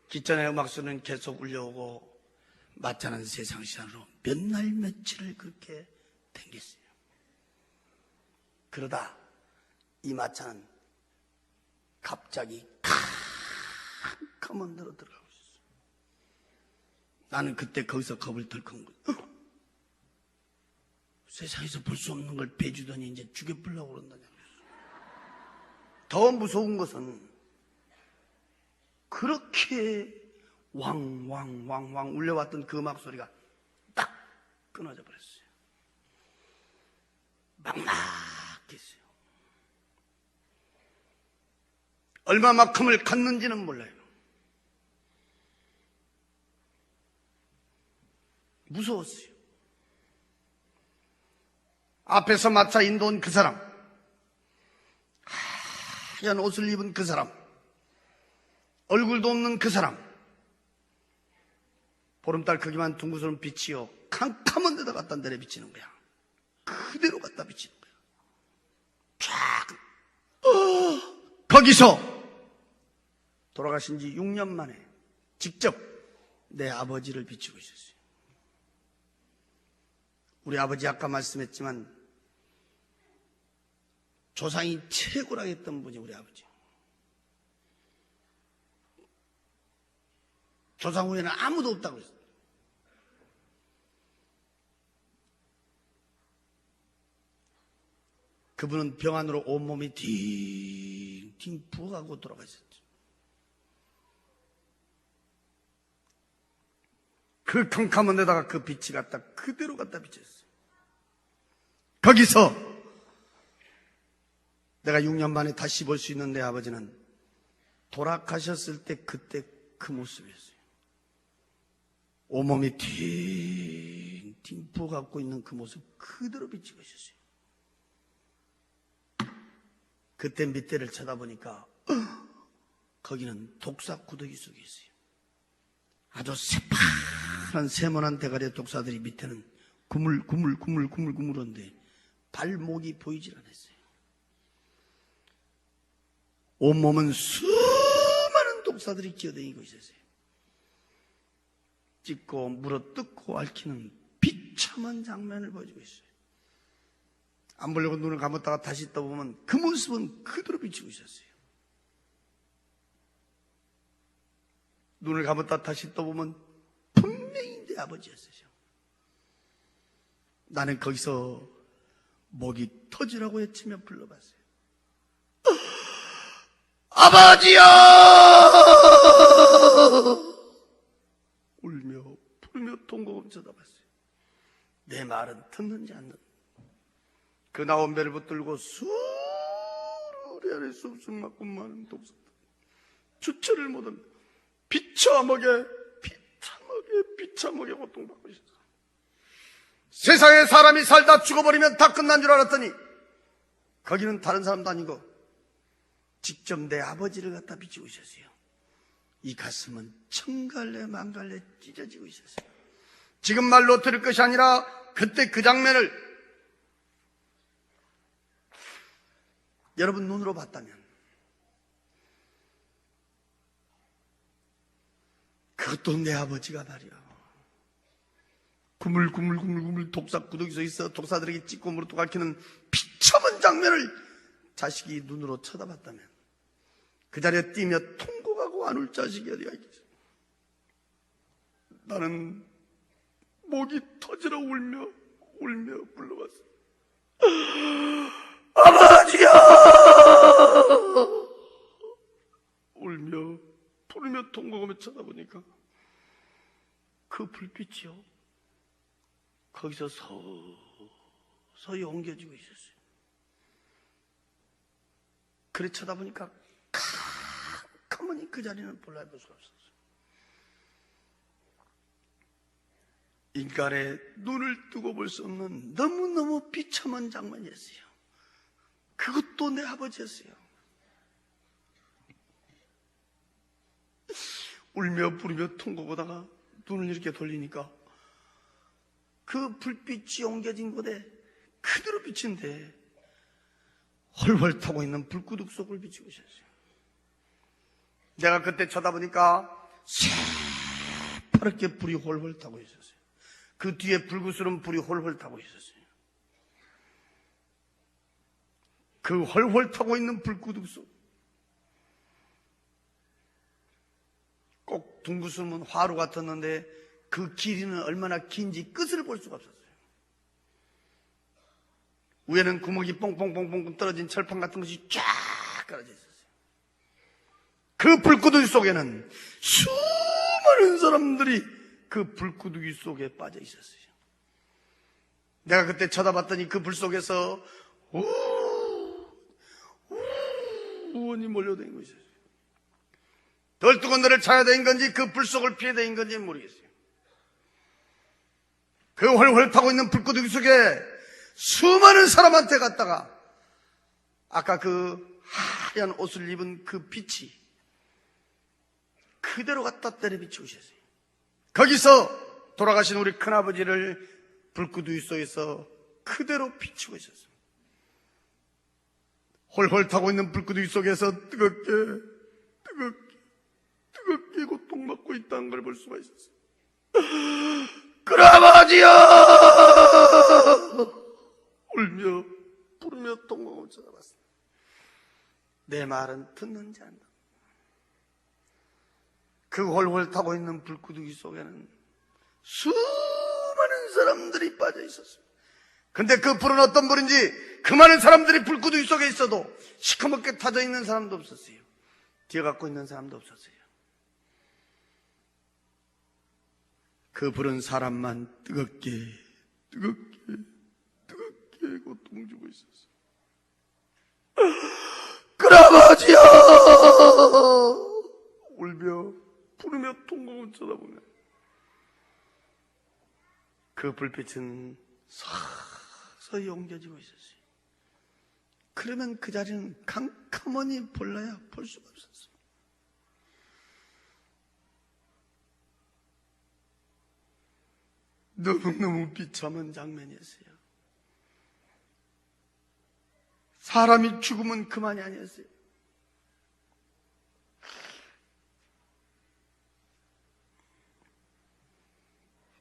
기천의 음악수는 계속 울려오고 마차는 세상 시간으로 몇 날 며칠을 그렇게 댕겼어요. 그러다 이 마차는 갑자기 캄캄한 데로 들어가고 있었어요. 나는 그때 거기서 겁을 덜컥 거예요. 세상에서 볼 수 없는 걸 베주더니 이제 죽여보려고 그런다냐. 더 무서운 것은 그렇게 왕왕왕왕 울려왔던 그 음악 소리가 딱 끊어져 버렸어요. 막막했어요. 얼마만큼을 갔는지는 몰라요. 무서웠어요. 앞에서 마차 인도온 그 사람, 하얀 옷을 입은 그 사람, 얼굴도 없는 그 사람, 보름달 크기만 둥그스런 빛이요 캄캄한 데다 갖다 내려비치는 거야. 그대로 갖다 비치는 거야. 쫙. 거기서 돌아가신 지 6년 만에 직접 내 아버지를 비추고 있었어요. 우리 아버지 아까 말씀했지만 조상이 최고라고 했던 분이 우리 아버지. 조상 후에는 아무도 없다고 했어요. 그분은 병 안으로 온몸이 딩딩 부어가고 돌아가셨죠. 그 캄캄한 데다가 그 빛이 갖다 그대로 갖다 비쳤어요. 거기서 내가 6년 만에 다시 볼 수 있는 내 아버지는 돌아가셨을 때 그때 그 모습이었어요. 온몸이 딩딩 부어갖고 있는 그 모습 그대로 비치고 있었어요. 그때 밑에를 쳐다보니까 거기는 독사 구더기 속에 있어요. 아주 새파란 세모난 대가리의 독사들이 밑에는 구물구물한데 발목이 보이질 않았어요. 온몸은 수많은 독사들이 기어다니고 있었어요. 찢고 물어뜯고 앓히는 비참한 장면을 보여주고 있어요. 안 보려고 눈을 감았다가 다시 떠보면 그 모습은 그대로 비치고 있었어요. 눈을 감았다 다시 떠보면 분명히 내 아버지였어요. 나는 거기서 목이 터지라고 외치며 불러봤어요. 아버지여! 울며 부르며 통곡을 쳐다봤어요. 내 말은 듣는지 안 듣는지. 그 나온 배를 붙들고 수르르 아래 숲숲 맞고 많은 독사들 주체를 못한 비참하게 고통받고 있었어요. 세상에 사람이 살다 죽어버리면 다 끝난 줄 알았더니 거기는 다른 사람도 아니고 직접 내 아버지를 갖다 비치고 있었어요. 이 가슴은 천갈래 만갈래 찢어지고 있었어요. 지금 말로 들을 것이 아니라 그때 그 장면을 여러분 눈으로 봤다면 그것도 내 아버지가 말이야. 구물구물 독사 구더기 속에 있어 독사들에게 찢고 물어뜯고 앓히는 비참한 장면을 자식이 눈으로 쳐다봤다면 그 자리에 뛰며 통곡하고 안 울 자식이 어디가 있겠어. 나는 목이 터지러 울며 불러봤어. 아버지야! 울며 부르며 통곡하며 쳐다보니까 그 불빛이요 거기서 서서히 옮겨지고 있었어요. 그래 쳐다보니까 가만히 그 자리는 볼라볼 수가 없었어요. 인간의 눈을 뜨고 볼 수 없는 너무너무 비참한 장면이었어요. 그것도 내 아버지였어요. 울며 부르며 통곡하다가 눈을 이렇게 돌리니까 그 불빛이 옮겨진 곳에 그대로 비친데 헐헐 타고 있는 불구둑 속을 비치고 있었어요. 내가 그때 쳐다보니까 새파랗게 불이 헐헐 타고 있었어요. 그 뒤에 불구스러운 불이 헐헐 타고 있었어요. 그 헐헐 타고 있는 불구둑 속 꼭 둥그스러운 화로 같았는데 그 길이는 얼마나 긴지 끝을 볼 수가 없었어요. 위에는 구멍이 뽕뽕뽕뽕 떨어진 철판 같은 것이 쫙 깔아져 있었어요. 그 불구덩이 속에는 수많은 사람들이 그 불구덩이 속에 빠져 있었어요. 내가 그때 쳐다봤더니 그 불 속에서 우원이 몰려다니고 있었어요. 덜 뜨거운 데를 찾아다닌 건지 그 불 속을 피해다닌 건지 모르겠어요. 그 훨훨 타고 있는 불구덩이 속에 수많은 사람한테 갔다가 아까 그 하얀 옷을 입은 그 빛이 그대로 갖다 때려비치고 있었어요. 거기서 돌아가신 우리 큰아버지를 불구덩이 속에서 그대로 비치고 있었어요. 홀홀 타고 있는 불구덩이 속에서 뜨겁게 고통받고 있다는 걸 볼 수가 있었어요. 큰아버지여! 울며 부르며 통곡을 쳐다봤습니다. 내 말은 듣는지 안다. 그 홀홀 타고 있는 불구덩이 속에는 수많은 사람들이 빠져 있었습니다. 근데 그 불은 어떤 불인지 그 많은 사람들이 불구덩이 속에 있어도 시커멓게 타져 있는 사람도 없었어요. 뛰어갖고 있는 사람도 없었어요. 그 불은 사람만 뜨겁게 고통 주고 있었어요. 큰아버지야! 울며 부르며 통곡을 쳐다보며 그 불빛은 서서히 옮겨지고 있었어요. 그러면 그 자리는 캄캄하니 볼라야 볼 수가 없었어요. 너무너무 비참한 장면이었어요. 사람이 죽으면 그만이 아니었어요.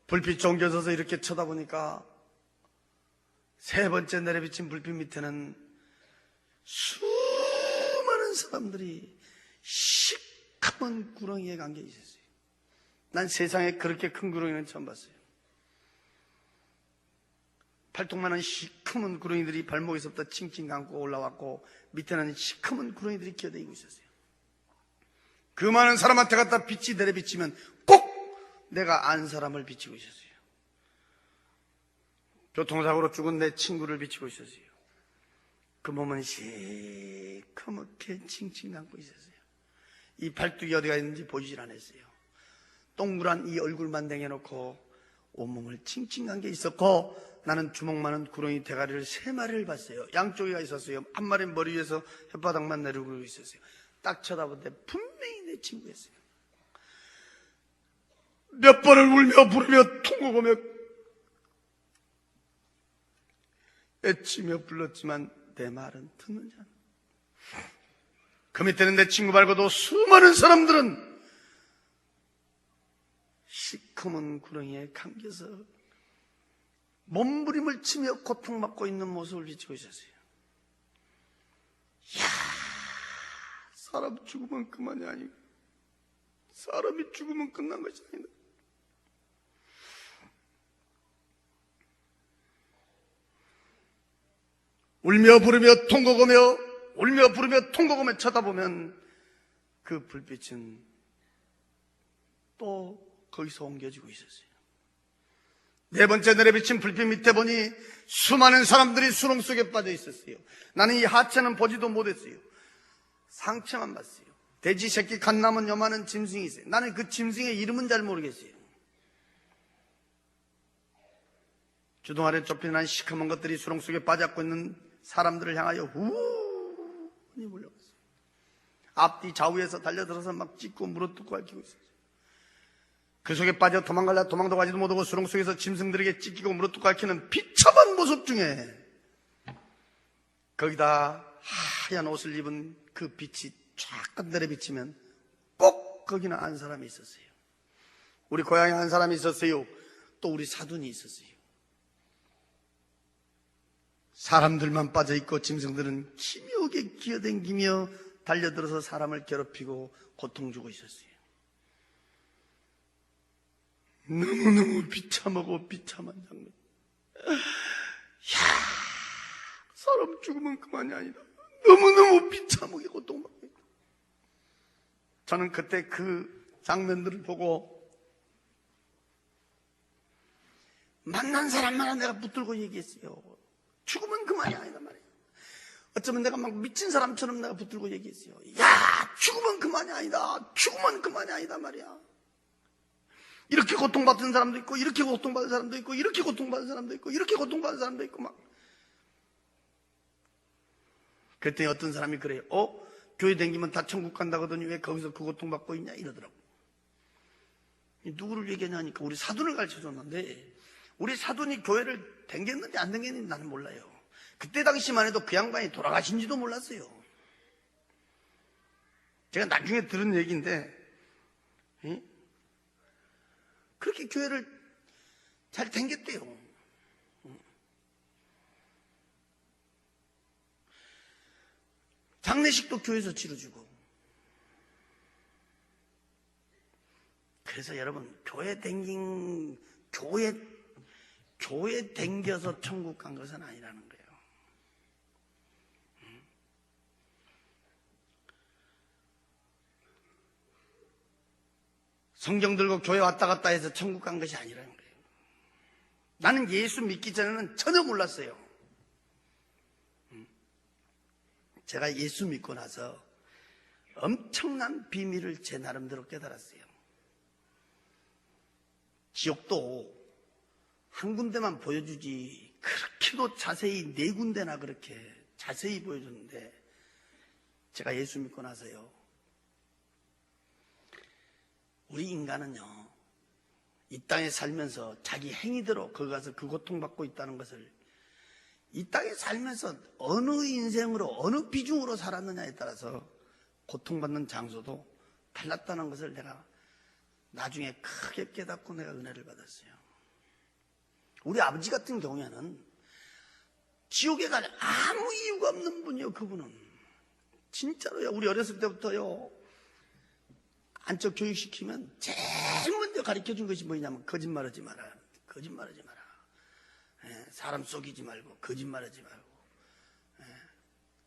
불빛이 옮겨져서 이렇게 쳐다보니까 세 번째 내려비친 불빛 밑에는 수많은 사람들이 시커먼 구렁이에 감겨 있었어요. 난 세상에 그렇게 큰 구렁이는 처음 봤어요. 팔뚝만한 시커먼 구렁이들이 발목에서부터 칭칭 감고 올라왔고 밑에는 시커먼 구렁이들이 기어다니고 있었어요. 그 많은 사람한테 갖다 빛이 내려비치면 꼭 내가 안 사람을 비치고 있었어요. 교통사고로 죽은 내 친구를 비치고 있었어요. 그 몸은 시커멓게 칭칭 감고 있었어요. 이 팔뚝이 어디가 있는지 보이질 않았어요. 동그란 이 얼굴만 댕겨놓고 온몸을 칭칭 감겨 있었고 나는 주먹만한 구렁이 대가리를 3마리를 봤어요. 양쪽에가 있었어요. 한 마리는 머리 위에서 혓바닥만 내리고 있었어요. 딱 쳐다보는데 분명히 내 친구였어요. 몇 번을 울며 부르며 통곡하며 애치며 불렀지만 내 말은 듣는지 않아. 그 밑에는 내 친구 말고도 수많은 사람들은 시커먼 구렁이에 감겨서 몸부림을 치며 고통받고 있는 모습을 비치고 있었어요. 이야, 사람 죽으면 그만이 아니고 사람이 죽으면 끝난 것이 아니다. 울며 부르며 통곡하며 쳐다보면 그 불빛은 또 거기서 옮겨지고 있었어요. 네 번째 내려비친 불빛 밑에 보니 수많은 사람들이 수렁 속에 빠져 있었어요. 나는 이 하체는 보지도 못했어요. 상체만 봤어요. 돼지 새끼 갓 남은 요만한 짐승이 있어요. 나는 그 짐승의 이름은 잘 모르겠어요. 주둥 아래 좁힌 시커먼 것들이 수렁 속에 빠져있고 있는 사람들을 향하여 후니 몰려갔어요. 앞뒤 좌우에서 달려들어서 막 찢고 물어뜯고 핥히고 있어요. 그 속에 빠져 도망갈라 도망도 가지도 못하고 수렁 속에서 짐승들에게 찢기고 물어뜯고 핥히는 비참한 모습 중에 거기다 하얀 옷을 입은 그 빛이 쫙 내려비치면 꼭 거기는 한 사람이 있었어요. 우리 고향에 한 사람이 있었어요. 또 우리 사돈이 있었어요. 사람들만 빠져있고 짐승들은 기묘하게 기어다니며 달려들어서 사람을 괴롭히고 고통 주고 있었어요. 너무너무 비참하고 비참한 장면. 이야, 사람 죽으면 그만이 아니다. 너무너무 비참하게 고통받고 있다. 저는 그때 그 장면들을 보고 만난 사람마다 내가 붙들고 얘기했어요. 죽으면 그만이 아니다 말이에요. 어쩌면 내가 막 미친 사람처럼 내가 붙들고 얘기했어요. 야, 죽으면 그만이 아니다. 죽으면 그만이 아니다 말이야. 이렇게 고통받는 사람도 있고, 이렇게 고통받는 사람도 있고, 이렇게 고통받는 사람도 있고, 이렇게 고통받는 사람도 있고, 막. 그랬더니 어떤 사람이 그래요. 교회 다니면 다 천국 간다거든요. 왜 거기서 그 고통받고 있냐? 이러더라고. 누구를 얘기하냐니까 우리 사돈을 가르쳐줬는데, 우리 사돈이 교회를 댕겼는지 안 댕겼는지 나는 몰라요. 그때 당시만 해도 그 양반이 돌아가신지도 몰랐어요. 제가 나중에 들은 얘기인데, 그렇게 교회를 잘 댕겼대요. 장례식도 교회에서 치러주고. 그래서 여러분, 교회 댕겨서 천국 간 것은 아니라는 거예요. 성경 들고 교회 왔다 갔다 해서 천국 간 것이 아니라는 거예요. 나는 예수 믿기 전에는 전혀 몰랐어요. 제가 예수 믿고 나서 엄청난 비밀을 제 나름대로 깨달았어요. 지옥도 한 군데만 보여주지 그렇게도 자세히 4군데나 그렇게 자세히 보여줬는데, 제가 예수 믿고 나서요, 우리 인간은요, 이 땅에 살면서 자기 행위대로 거기 가서 그 고통받고 있다는 것을, 이 땅에 살면서 어느 인생으로 어느 비중으로 살았느냐에 따라서 고통받는 장소도 달랐다는 것을 내가 나중에 크게 깨닫고 내가 은혜를 받았어요. 우리 아버지 같은 경우에는 지옥에 갈 아무 이유가 없는 분이요. 그분은 진짜로요. 우리 어렸을 때부터요, 안쪽 교육시키면 제일 먼저 가르쳐준 것이 뭐냐면 거짓말하지 마라. 거짓말하지 마라. 사람 속이지 말고 거짓말하지 말고.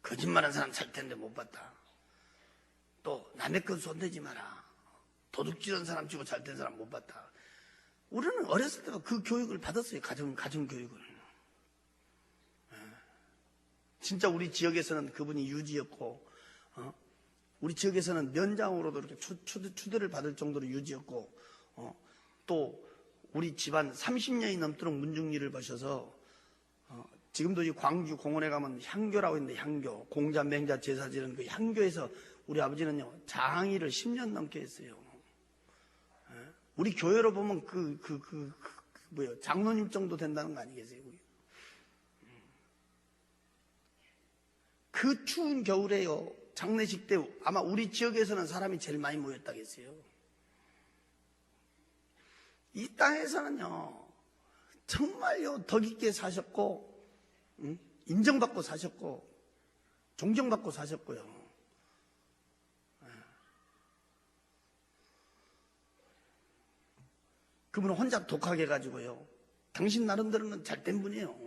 거짓말한 사람 살 텐데 못 봤다. 또 남의 건 손대지 마라. 도둑질한 사람 치고 잘 된 사람 못 봤다. 우리는 어렸을 때부터 그 교육을 받았어요. 가정 교육을. 진짜 우리 지역에서는 그분이 유지였고, 우리 지역에서는 면장으로도 이렇게 추대를 받을 정도로 유지였고, 또 우리 집안 30년이 넘도록 문중리를 보셔서, 지금도 이 광주 공원에 가면 향교라고 있는데, 향교, 공자, 맹자, 제사 지는 그 향교에서 우리 아버지는요, 장의를 10년 넘게 했어요. 우리 교회로 보면 장로님 정도 된다는 거 아니겠어요? 그 추운 겨울에요, 장례식 때 아마 우리 지역에서는 사람이 제일 많이 모였다겠어요. 이 땅에서는요, 정말요, 덕 있게 사셨고, 인정받고 사셨고, 존경받고 사셨고요. 그분은 혼자 독하게 해가지고요, 당신 나름대로는 잘된 분이에요.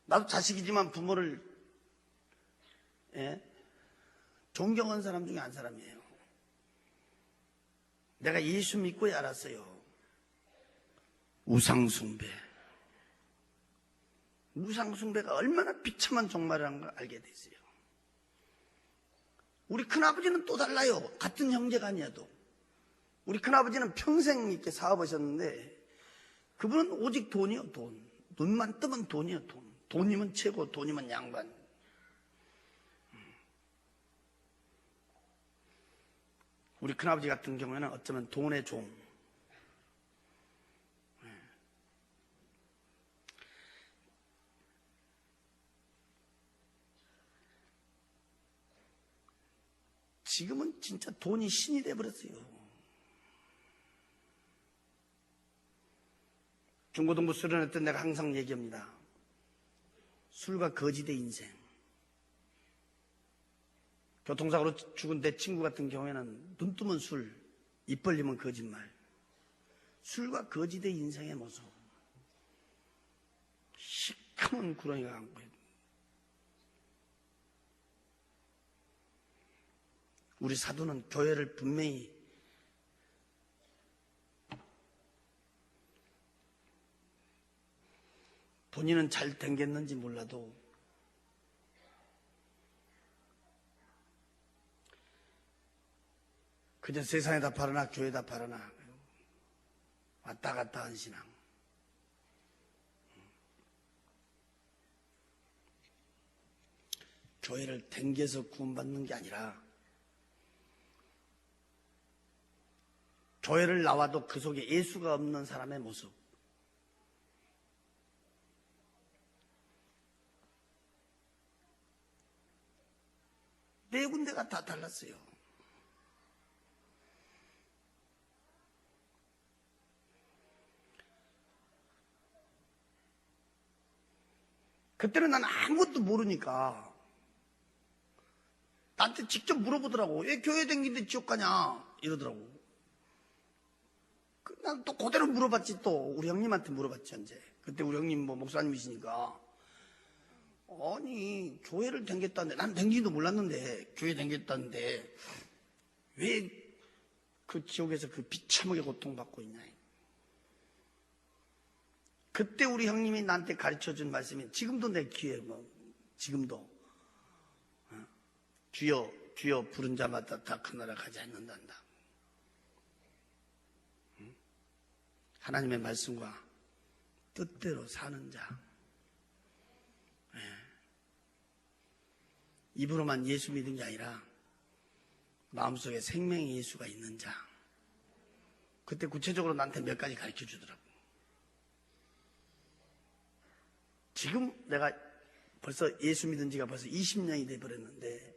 나도 자식이지만 부모를 존경한 사람 중에 한 사람이에요. 내가 예수 믿고야 알았어요. 우상숭배. 우상숭배가 얼마나 비참한 종말이라는 걸 알게 됐어요. 우리 큰아버지는 또 달라요. 같은 형제가 아니어도. 우리 큰아버지는 평생 이렇게 사업하셨는데, 그분은 오직 돈이요, 돈. 눈만 뜨면 돈이요, 돈. 돈이면 최고, 돈이면 양반. 우리 큰아버지 같은 경우에는 어쩌면 돈의 종. 지금은 진짜 돈이 신이 돼버렸어요. 중고등부 수련회 때 내가 항상 얘기합니다. 술과 거지대 인생. 교통사고로 죽은 내 친구 같은 경우에는 눈 뜨면 술, 입 벌리면 거짓말. 술과 거지대 인생의 모습. 시커먼 구렁이가 안고 있고. 우리 사도는 교회를 분명히 본인은 잘 댕겼는지 몰라도 그저 세상에다 팔아나 교회에다 팔아나 왔다 갔다 한 신앙. 교회를 댕겨서 구원받는 게 아니라 교회를 나와도 그 속에 예수가 없는 사람의 모습. 네 군데가 다 달랐어요. 그때는 난 아무것도 모르니까 나한테 직접 물어보더라고. 왜 교회 다니는데 지옥 가냐 이러더라고. 난 또 그대로 물어봤지. 또 우리 형님한테 물어봤지. 언제 그때 우리 형님 뭐 목사님이시니까 아니 교회를 다녔다는데 난 다니지도 몰랐는데 교회 다녔다는데 왜 그 지옥에서 그 비참하게 고통받고 있냐. 그때 우리 형님이 나한테 가르쳐준 말씀이 지금도 내 귀에 지금도 주여 주여 부른 자마다 다 그 나라 가지 않는단다. 하나님의 말씀과 뜻대로 사는 자. 입으로만 예수 믿은 게 아니라 마음속에 생명의 예수가 있는 자. 그때 구체적으로 나한테 몇 가지 가르쳐 주더라고. 지금 내가 벌써 예수 믿은 지가 벌써 20년이 돼버렸는데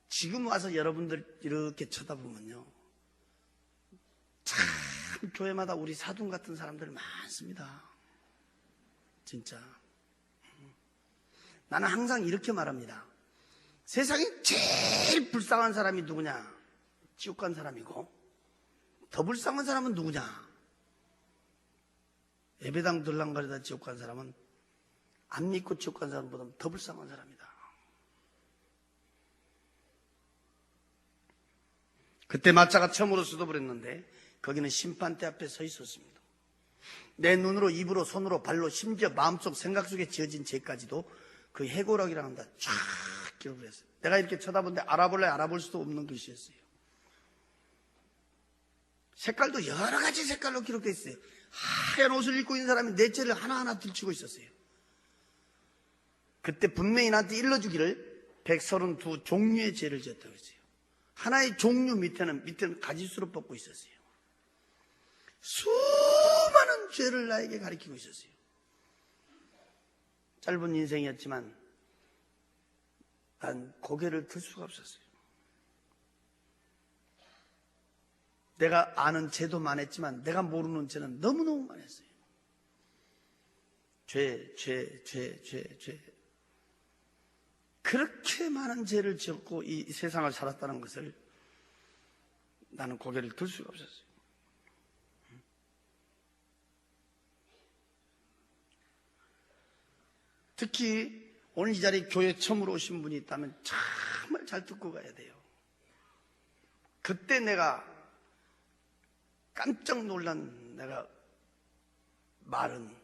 지금 와서 여러분들 이렇게 쳐다보면요 참 교회마다 우리 사돈 같은 사람들 많습니다. 진짜. 나는 항상 이렇게 말합니다. 세상에 제일 불쌍한 사람이 누구냐? 지옥 간 사람이고 더 불쌍한 사람은 누구냐? 예배당 들랑거리다 지옥 간 사람은 안 믿고 지옥 간 사람보다 더 불쌍한 사람이다. 그때 마차가 처음으로 쏟아버렸는데 거기는 심판대 앞에 서 있었습니다. 내 눈으로 입으로 손으로 발로 심지어 마음속 생각 속에 지어진 죄까지도 그 해고락이라고 한다 쫙 기록을 했어요. 내가 이렇게 쳐다보는데 알아볼 수도 없는 글씨였어요. 색깔도 여러 가지 색깔로 기록되어 있어요. 하얀 옷을 입고 있는 사람이 내 죄를 하나하나 들추고 있었어요. 그때 분명히 나한테 일러주기를 132 종류의 죄를 지었다고 했어요. 하나의 종류 밑에는 가지수로 뽑고 있었어요. 수많은 죄를 나에게 가리키고 있었어요. 짧은 인생이었지만 난 고개를 들 수가 없었어요. 내가 아는 죄도 많았지만 내가 모르는 죄는 너무너무 많았어요. 죄. 그렇게 많은 죄를 지었고 이 세상을 살았다는 것을 나는 고개를 들 수가 없었어요. 특히 오늘 이 자리에 교회 처음으로 오신 분이 있다면 정말 잘 듣고 가야 돼요. 그때 내가 깜짝 놀란 내가 말은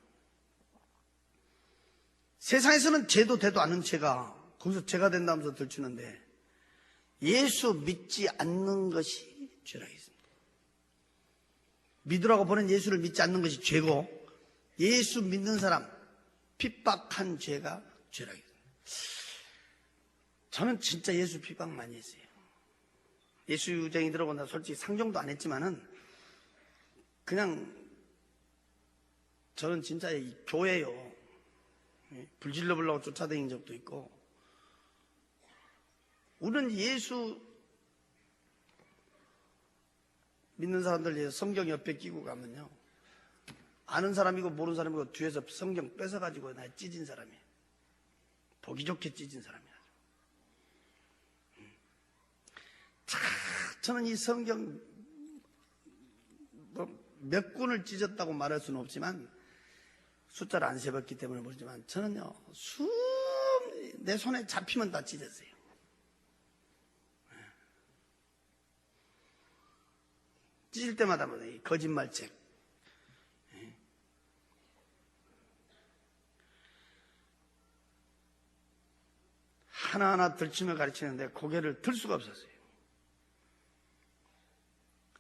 세상에서는 죄도 되도 않은 죄가 거기서 죄가 된다면서 들추는데 예수 믿지 않는 것이 죄라고 했습니다. 믿으라고 보낸 예수를 믿지 않는 것이 죄고 예수 믿는 사람 핍박한 죄가 죄라고 했습니다. 저는 진짜 예수 핍박 많이 했어요. 예수 유쟁이 들어고 나 솔직히 상종도 안 했지만은 그냥 저는 진짜 이 교회요 불질러 보려고 쫓아다닌 적도 있고 우리는 예수 믿는 사람들 위해서 성경 옆에 끼고 가면요 아는 사람이고 모르는 사람이고 뒤에서 성경 뺏어가지고 나 찢은 사람이에요. 보기 좋게 찢은 사람이야. 저는 이 성경 몇 군을 찢었다고 말할 수는 없지만 숫자를 안 세봤기 때문에 모르지만 저는요 내 손에 잡히면 다 찢었어요. 찢을 때마다 거짓말책 하나하나 들추며 가르치는데 고개를 들 수가 없었어요.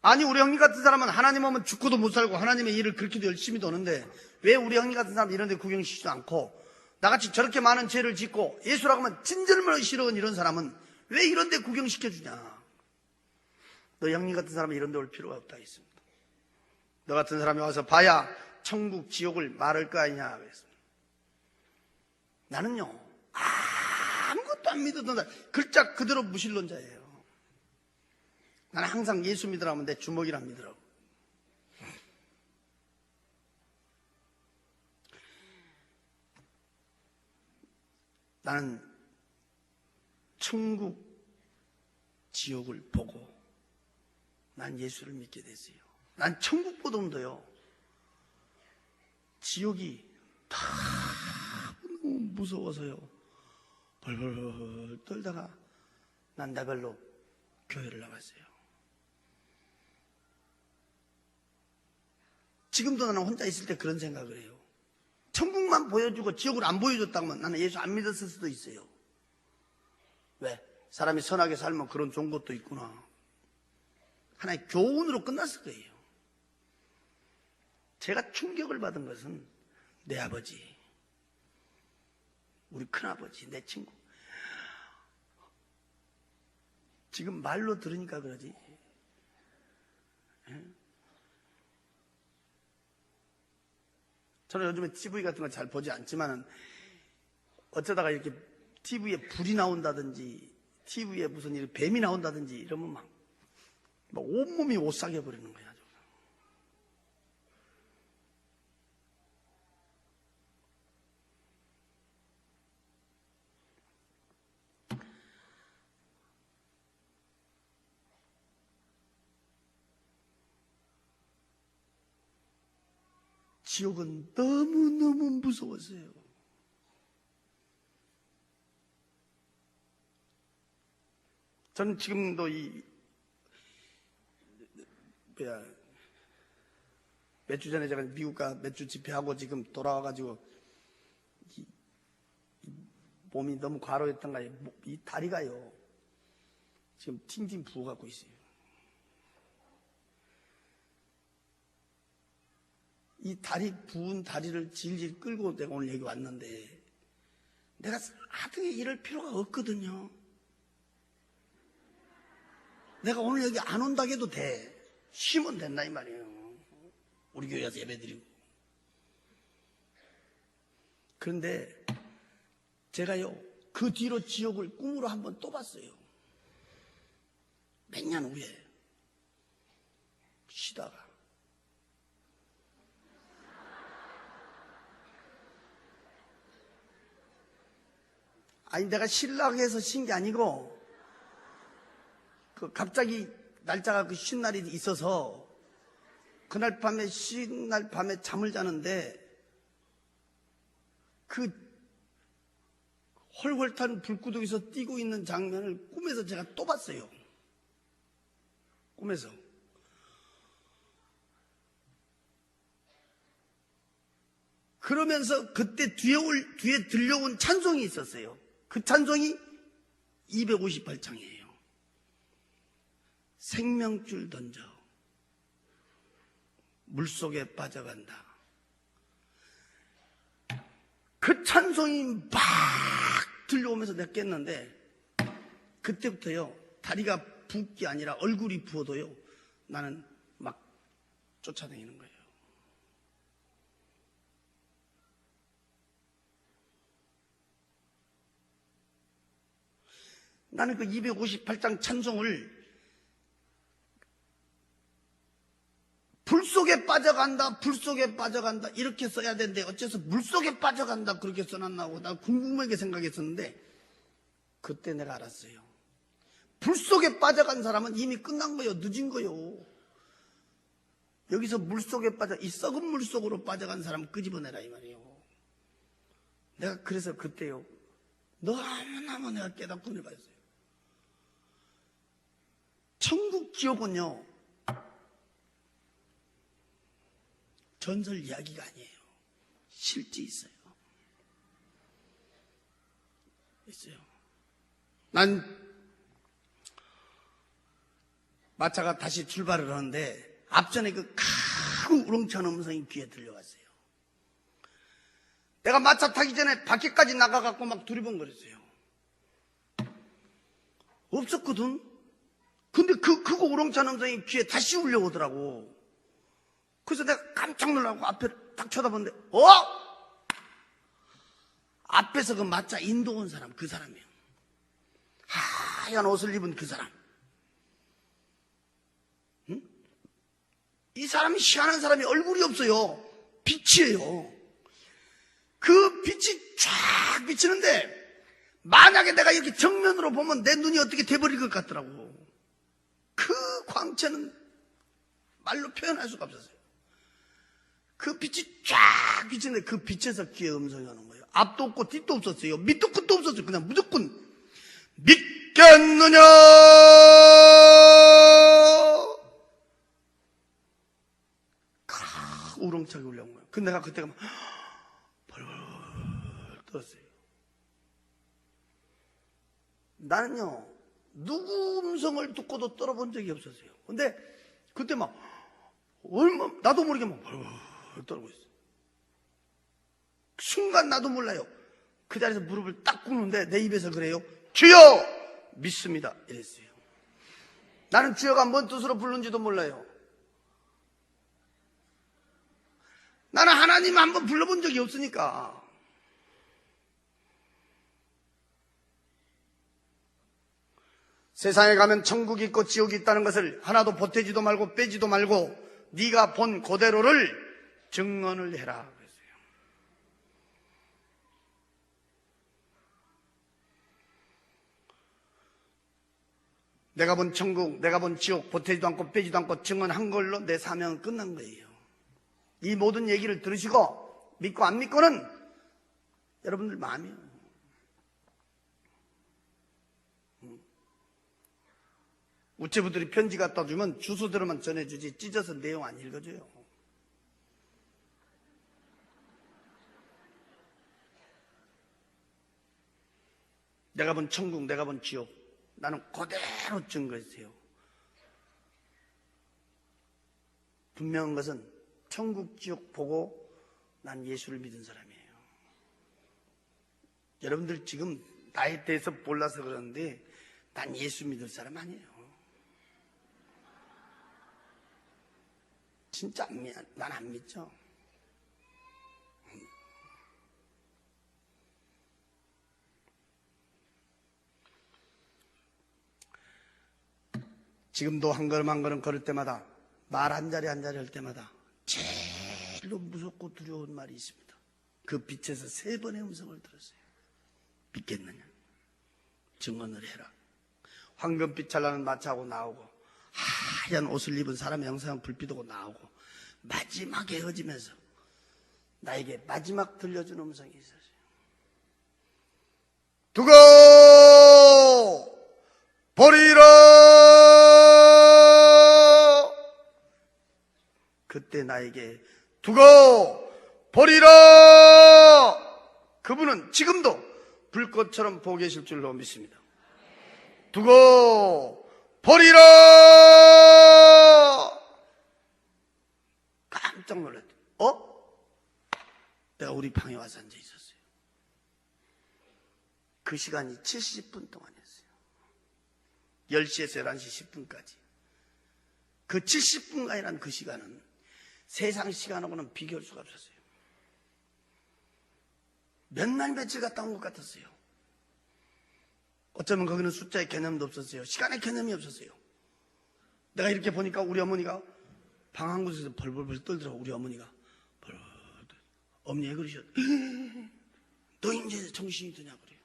아니, 우리 형님 같은 사람은 하나님 오면 죽고도 못 살고 하나님의 일을 그렇게도 열심히 도는데 왜 우리 형님 같은 사람 이런 데 구경시키지도 않고 나같이 저렇게 많은 죄를 짓고 예수라고 하면 진절머리 싫어하는 이런 사람은 왜 이런 데 구경시켜주냐. 너 형님 같은 사람은 이런 데 올 필요가 없다 했습니다. 너 같은 사람이 와서 봐야 천국 지옥을 말할 거 아니냐 그랬습니다. 나는요 아무것도 안 믿었던 사람, 글자 그대로 무신론자예요. 나는 항상 예수 믿으라고 하면 내 주먹이랑 믿으라고. 나는 천국 지옥을 보고 난 예수를 믿게 됐어요. 난 천국보다도요 지옥이 다 너무 무서워서요 벌벌 떨다가 난 나별로 교회를 나갔어요. 지금도 나는 혼자 있을 때 그런 생각을 해요. 천국만 보여주고 지옥을 안 보여줬다면 나는 예수 안 믿었을 수도 있어요. 왜? 사람이 선하게 살면 그런 좋은 것도 있구나. 하나의 교훈으로 끝났을 거예요. 제가 충격을 받은 것은 내 아버지, 우리 큰아버지, 내 친구. 지금 말로 들으니까 그러지. 저는 요즘에 TV 같은 거 잘 보지 않지만은 어쩌다가 이렇게 TV에 불이 나온다든지 TV에 무슨 일 뱀이 나온다든지 이러면 막 온몸이 오싹해 버리는 거야. 지옥은 너무너무 무서웠어요. 저는 지금도 몇 주 전에 제가 미국 가 몇 주 집회하고 지금 돌아와가지고 몸이 너무 과로했던가요. 이 다리가요 지금 팅팅 부어갖고 있어요. 이 다리 부은 다리를 질질 끌고 내가 오늘 여기 왔는데 내가 하등에 이럴 필요가 없거든요. 내가 오늘 여기 안 온다고 해도 돼. 쉬면 된다 이 말이에요. 우리 교회에서 예배드리고. 그런데 제가요 그 뒤로 지옥을 꿈으로 한번 또 봤어요. 몇 년 후에 쉬다가 아니 내가 신라고 해서 쉰 게 아니고 그 갑자기 날짜가 그 쉰 날이 있어서 그날 밤에 쉰 날 밤에 잠을 자는데 그 헐헐 탄 불구덩이에서 뛰고 있는 장면을 꿈에서 제가 또 봤어요. 꿈에서. 그러면서 그때 뒤에 들려온 찬송이 있었어요. 그 찬송이 258장이에요. 생명줄 던져 물속에 빠져간다. 그 찬송이 막 들려오면서 내가 깼는데 그때부터요 다리가 붓기 아니라 얼굴이 부어도요 나는 막 쫓아다니는 거예요. 나는 그 258장 찬송을 불속에 빠져간다, 불속에 빠져간다 이렇게 써야 되는데 어째서 물속에 빠져간다 그렇게 써놨나고 난 궁금하게 생각했었는데 그때 내가 알았어요. 불속에 빠져간 사람은 이미 끝난 거예요. 늦은 거예요. 여기서 물속에 이 썩은 물속으로 빠져간 사람 끄집어내라 이 말이에요. 내가 그래서 그때요 너무너무 내가 깨닫고 내봤어요. 천국 지옥은요 전설 이야기가 아니에요. 실제 있어요. 있어요. 난 마차가 다시 출발을 하는데 앞전에 그 큰 우렁찬 음성이 귀에 들려왔어요. 내가 마차 타기 전에 밖에까지 나가갖고 막 두리번거렸어요. 없었거든. 근데 그거 우렁찬 음성이 귀에 다시 울려오더라고. 그래서 내가 깜짝 놀라고 앞에 딱 쳐다봤는데 앞에서 그 마차 인도 온 사람, 그 사람이에요. 하얀 옷을 입은 그 사람. 응? 이 사람이 희한한 사람이 얼굴이 없어요. 빛이에요. 그 빛이 쫙 비치는데 만약에 내가 이렇게 정면으로 보면 내 눈이 어떻게 돼버릴 것 같더라고. 그 광채는 말로 표현할 수가 없었어요. 그 빛이 쫙 비치는데 그 빛에서 귀에 음성이 오는 거예요. 앞도 없고 뒤도 없었어요. 밑도 끝도 없었어요. 그냥 무조건 믿겠느냐 우렁차게 울려온 거예요. 근데 내가 그때가 막 벌벌 떨었어요. 나는요 누구 음성을 듣고도 떨어본 적이 없었어요. 근데 그때 막 나도 모르게 막 벌벌 떨고 있어요. 순간 나도 몰라요. 그 자리에서 무릎을 딱 꿇는데 내 입에서 그래요. 주여 믿습니다 이랬어요. 나는 주여가 뭔 뜻으로 부르는지도 몰라요. 나는 하나님 한번 불러본 적이 없으니까. 세상에 가면 천국이 있고 지옥이 있다는 것을 하나도 보태지도 말고 빼지도 말고 네가 본 그대로를 증언을 해라 그랬어요. 내가 본 천국, 내가 본 지옥 보태지도 않고 빼지도 않고 증언한 걸로 내 사명은 끝난 거예요. 이 모든 얘기를 들으시고 믿고 안 믿고는 여러분들 마음이에요. 우체부들이 편지 갖다 주면 주소대로만 전해주지 찢어서 내용 안 읽어줘요. 내가 본 천국, 내가 본 지옥 나는 그대로 증거했어요. 분명한 것은 천국, 지옥 보고 난 예수를 믿은 사람이에요. 여러분들 지금 나에 대해서 몰라서 그러는데 난 예수 믿을 사람 아니에요. 진짜 난 안 믿죠. 지금도 한 걸음 한 걸음 걸을 때마다 말 한 자리 한 자리 할 때마다 제일로 무섭고 두려운 말이 있습니다. 그 빛에서 3번의 음성을 들었어요. 믿겠느냐? 증언을 해라. 황금빛 찬란한 마차하고 나오고 하얀 옷을 입은 사람의 형상은 불빛하고 나오고 마지막에 헤어지면서 나에게 마지막 들려준 음성이 있었어요. 두고 보리라. 그때 나에게 두고 보리라. 그분은 지금도 불꽃처럼 보고 계실 줄로 믿습니다. 두고 보리라. 깜짝 놀랐대. 내가 우리 방에 와서 앉아 있었어요. 그 시간이 70분 동안이었어요. 10시에서 11시 10분까지. 그 70분간이라는 그 시간은 세상 시간하고는 비교할 수가 없었어요. 몇 날 며칠 갔다 온 것 같았어요. 어쩌면 거기는 숫자의 개념도 없었어요. 시간의 개념이 없었어요. 내가 이렇게 보니까 우리 어머니가 방 한 곳에서 벌벌벌 떨더라고. 우리 어머니가 벌벌. 어머니 왜 그러셨? 너 이제 정신이 드냐 그래요.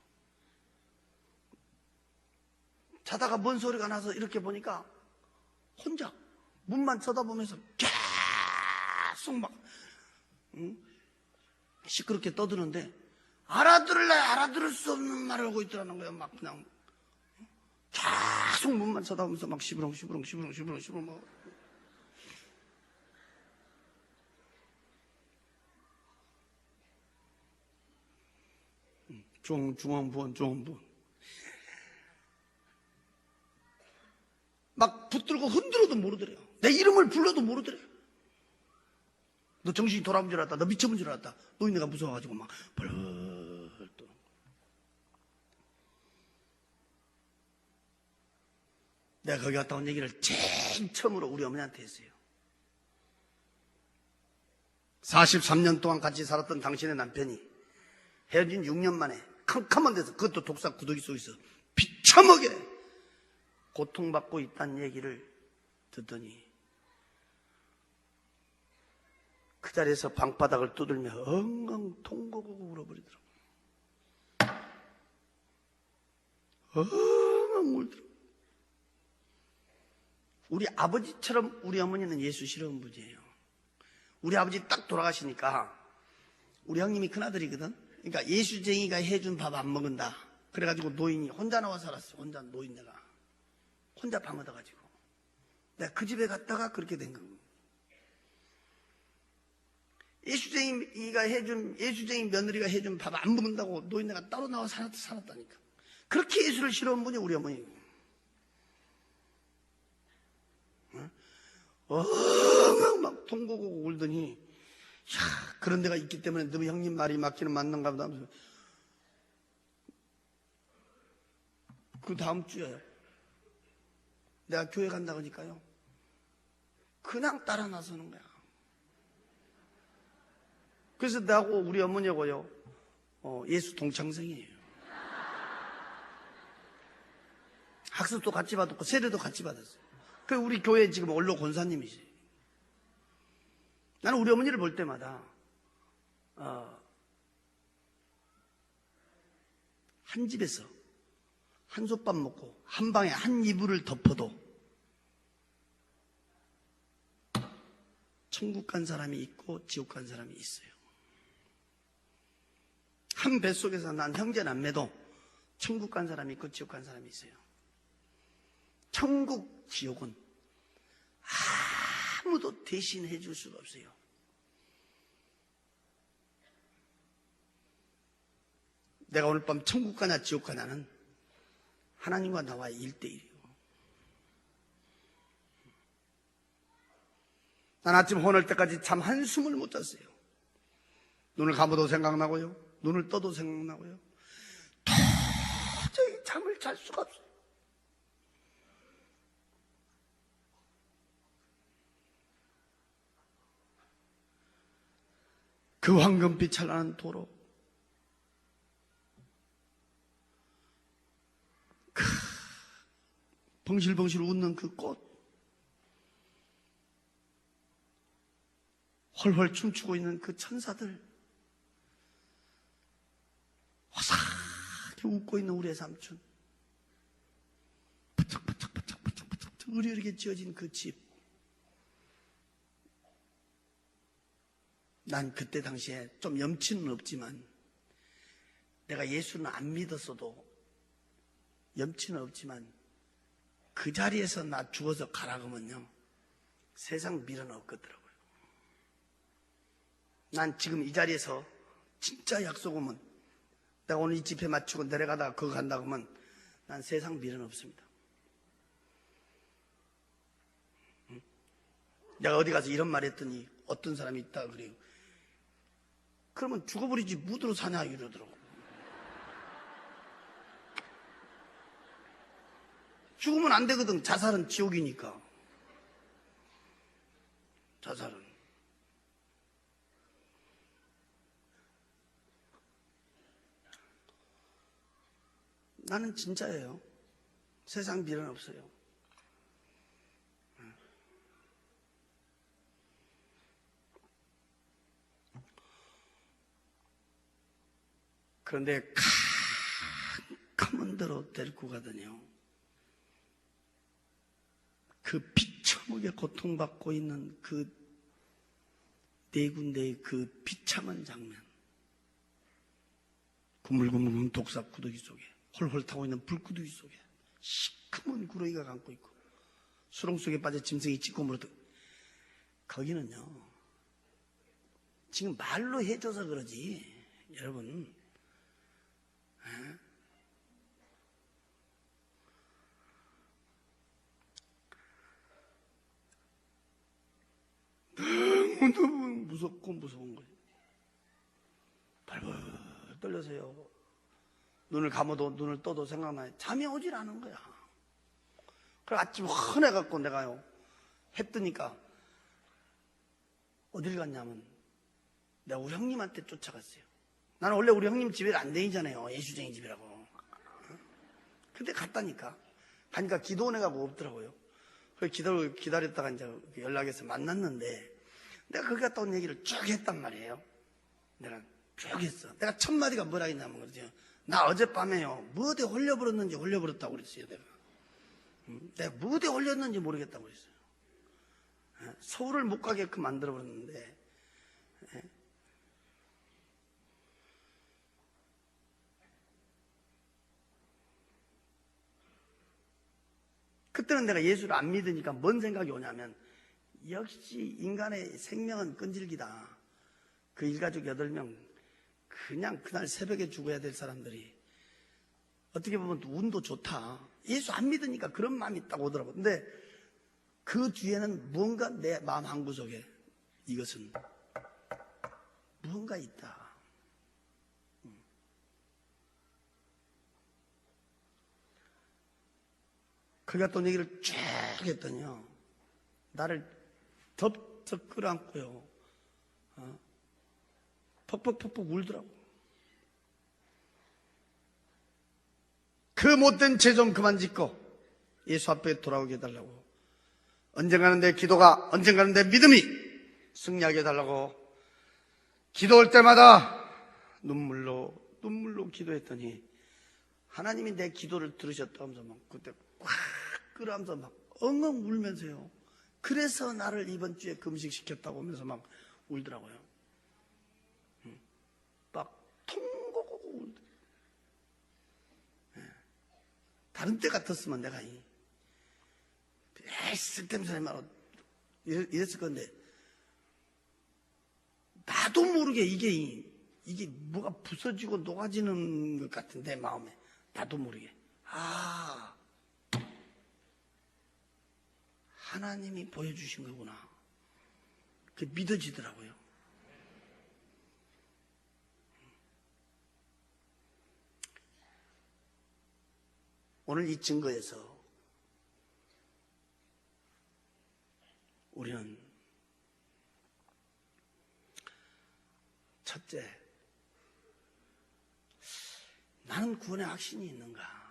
자다가 뭔 소리가 나서 이렇게 보니까 혼자 문만 쳐다보면서 계속 막 시끄럽게 떠드는데 알아들을래 알아들을 수 없는 말을 하고 있더라는 거예요. 막 그냥 계속 문만 쳐다보면서 막 시부렁 막. 중앙부원 막 붙들고 흔들어도 모르더래요. 내 이름을 불러도 모르더래요. 너 정신이 돌아온 줄 알았다. 너 미쳐본 줄 알았다. 노인네가 무서워가지고 막 벌벌 떠. 내가 거기 갔다 온 얘기를 제일 처음으로 우리 어머니한테 했어요. 43년 동안 같이 살았던 당신의 남편이 헤어진 6년 만에 캄캄한 데서, 그것도 독사 구더기 속에서 비참하게 고통받고 있다는 얘기를 듣더니 그 자리에서 방바닥을 두들며 엉엉 통곡하고 울어버리더라고요. 엉엉 울더라고요. 우리 아버지처럼 우리 어머니는 예수 싫어하는 분이에요. 우리 아버지 딱 돌아가시니까 우리 형님이 큰아들이거든. 그러니까 예수쟁이가 해준 밥 안 먹는다. 그래가지고 노인이 혼자 나와 살았어. 혼자 노인네가 혼자 방 얻어가지고 내가 그 집에 갔다가 그렇게 된 거고. 예수쟁이 며느리가 해준 밥 안 먹는다고 노인네가 따로 나와 살았다니까. 그렇게 예수를 싫어하는 분이 우리 어머니. 막 통곡하고 울더니, 야, 그런 데가 있기 때문에 너 형님 말이 맞기는 맞는가 보다 하면서 그 다음 주에 내가 교회 간다 그러니까요, 그냥 따라 나서는 거야. 그래서 나하고 우리 어머니하고요, 예수 동창생이에요. 학습도 같이 받았고 세례도 같이 받았어요. 그 우리 교회 지금 원로 권사님이지. 나는 우리 어머니를 볼 때마다 한 집에서 한솥밥 먹고 한 방에 한 이불을 덮어도 천국 간 사람이 있고 지옥 간 사람이 있어요. 한 뱃속에서 난 형제 남매도 천국 간 사람이 있고 지옥 간 사람이 있어요. 천국, 지옥은 아무도 대신해 줄 수가 없어요. 내가 오늘 밤 천국 가냐 지옥 가냐는 하나님과 나와의 1대1이에요. 난 아침 혼을 때까지 잠 한숨을 못 잤어요. 눈을 감아도 생각나고요, 눈을 떠도 생각나고요. 도저히 잠을 잘 수가 없어요. 그 황금빛 찬란한 도로, 벙실벙실 웃는 그 꽃, 헐헐 춤추고 있는 그 천사들, 화사하게 웃고 있는 우리의 삼촌, 부쩍부쩍 의리하게 지어진 그 집. 난 그때 당시에 좀 염치는 없지만, 내가 예수는 안 믿었어도 염치는 없지만 그 자리에서 나 죽어서 가라 그러면요, 세상 미련 없겠더라고요. 난 지금 이 자리에서 진짜 약속 오면, 내가 오늘 이 집회 마치고 내려가다가 그거 간다 그러면 난 세상 미련 없습니다. 내가 어디 가서 이런 말 했더니 어떤 사람이 있다 그래요. 그러면 죽어버리지 무드로 사냐 이러더라고. 죽으면 안 되거든. 자살은 지옥이니까. 자살은. 나는 진짜예요. 세상 미련 없어요. 그런데 캄캄한 데로 데리고 가더니요, 그 비참하게 고통받고 있는 그 네 군데의 그 비참한 장면, 구물구물 독사 구더기 속에 홀홀 타고 있는 불구더기 속에 시커먼 구렁이가 감고 있고 수렁 속에 빠져 짐승이 찢고 물어도, 거기는요 지금 말로 해줘서 그러지 여러분, 너무너무 무서운 거예요. 발벌 떨려서요. 눈을 감아도 눈을 떠도 생각나요. 잠이 오질 않은 거야. 그래 아침 헌해갖고 내가요 해 뜨니까 어딜 갔냐면 내가 우리 형님한테 쫓아갔어요. 나는 원래 우리 형님 집에 안 다니잖아요. 예수쟁이 집이라고. 근데 갔다니까. 가니까 기도원 애가 없더라고요. 그래서 기다렸다가 이제 연락해서 만났는데 내가 거기 갔다 온 얘기를 쭉 했단 말이에요. 내가 쭉 했어. 내가 첫 마디가 뭐라 했냐면 그러죠. 나 어젯밤에요 뭐 어디 홀려버렸는지 홀려버렸다고 그랬어요. 내가 뭐 어디 홀렸는지 모르겠다고 그랬어요. 서울을 못 가게끔 만들어버렸는데 그때는 내가 예수를 안 믿으니까 뭔 생각이 오냐면 역시 인간의 생명은 끈질기다. 그 일가족 8명 그냥 그날 새벽에 죽어야 될 사람들이 어떻게 보면 운도 좋다. 예수 안 믿으니까 그런 마음이 딱 오더라고. 근데 그 뒤에는 무언가 내 마음 한구석에 이것은 무언가 있다. 그가 또 얘기를 쭉 했더니요 나를 덥석 끌어안고요 퍽퍽퍽퍽 울더라고. 그 못된 죄 좀 그만 짓고 예수 앞에 돌아오게 해달라고. 언젠가는 내 기도가 언젠가는 내 믿음이 승리하게 해달라고 기도할 때마다 눈물로 기도했더니 하나님이 내 기도를 들으셨다면서 막 그때 꽉 끌어안면서 막 엉엉 울면서요. 그래서 나를 이번 주에 금식시켰다고 하면서 막 울더라고요. 막 통곡하고 울더라고요. 다른 때 같았으면 내가 쓸데없는 소리 말고 이랬을 건데 나도 모르게 이게 뭐가 부서지고 녹아지는 것 같은데 마음에 나도 모르게 하나님이 보여주신 거구나. 그게 믿어지더라고요. 오늘 이 증거에서 우리는 첫째, 나는 구원의 확신이 있는가?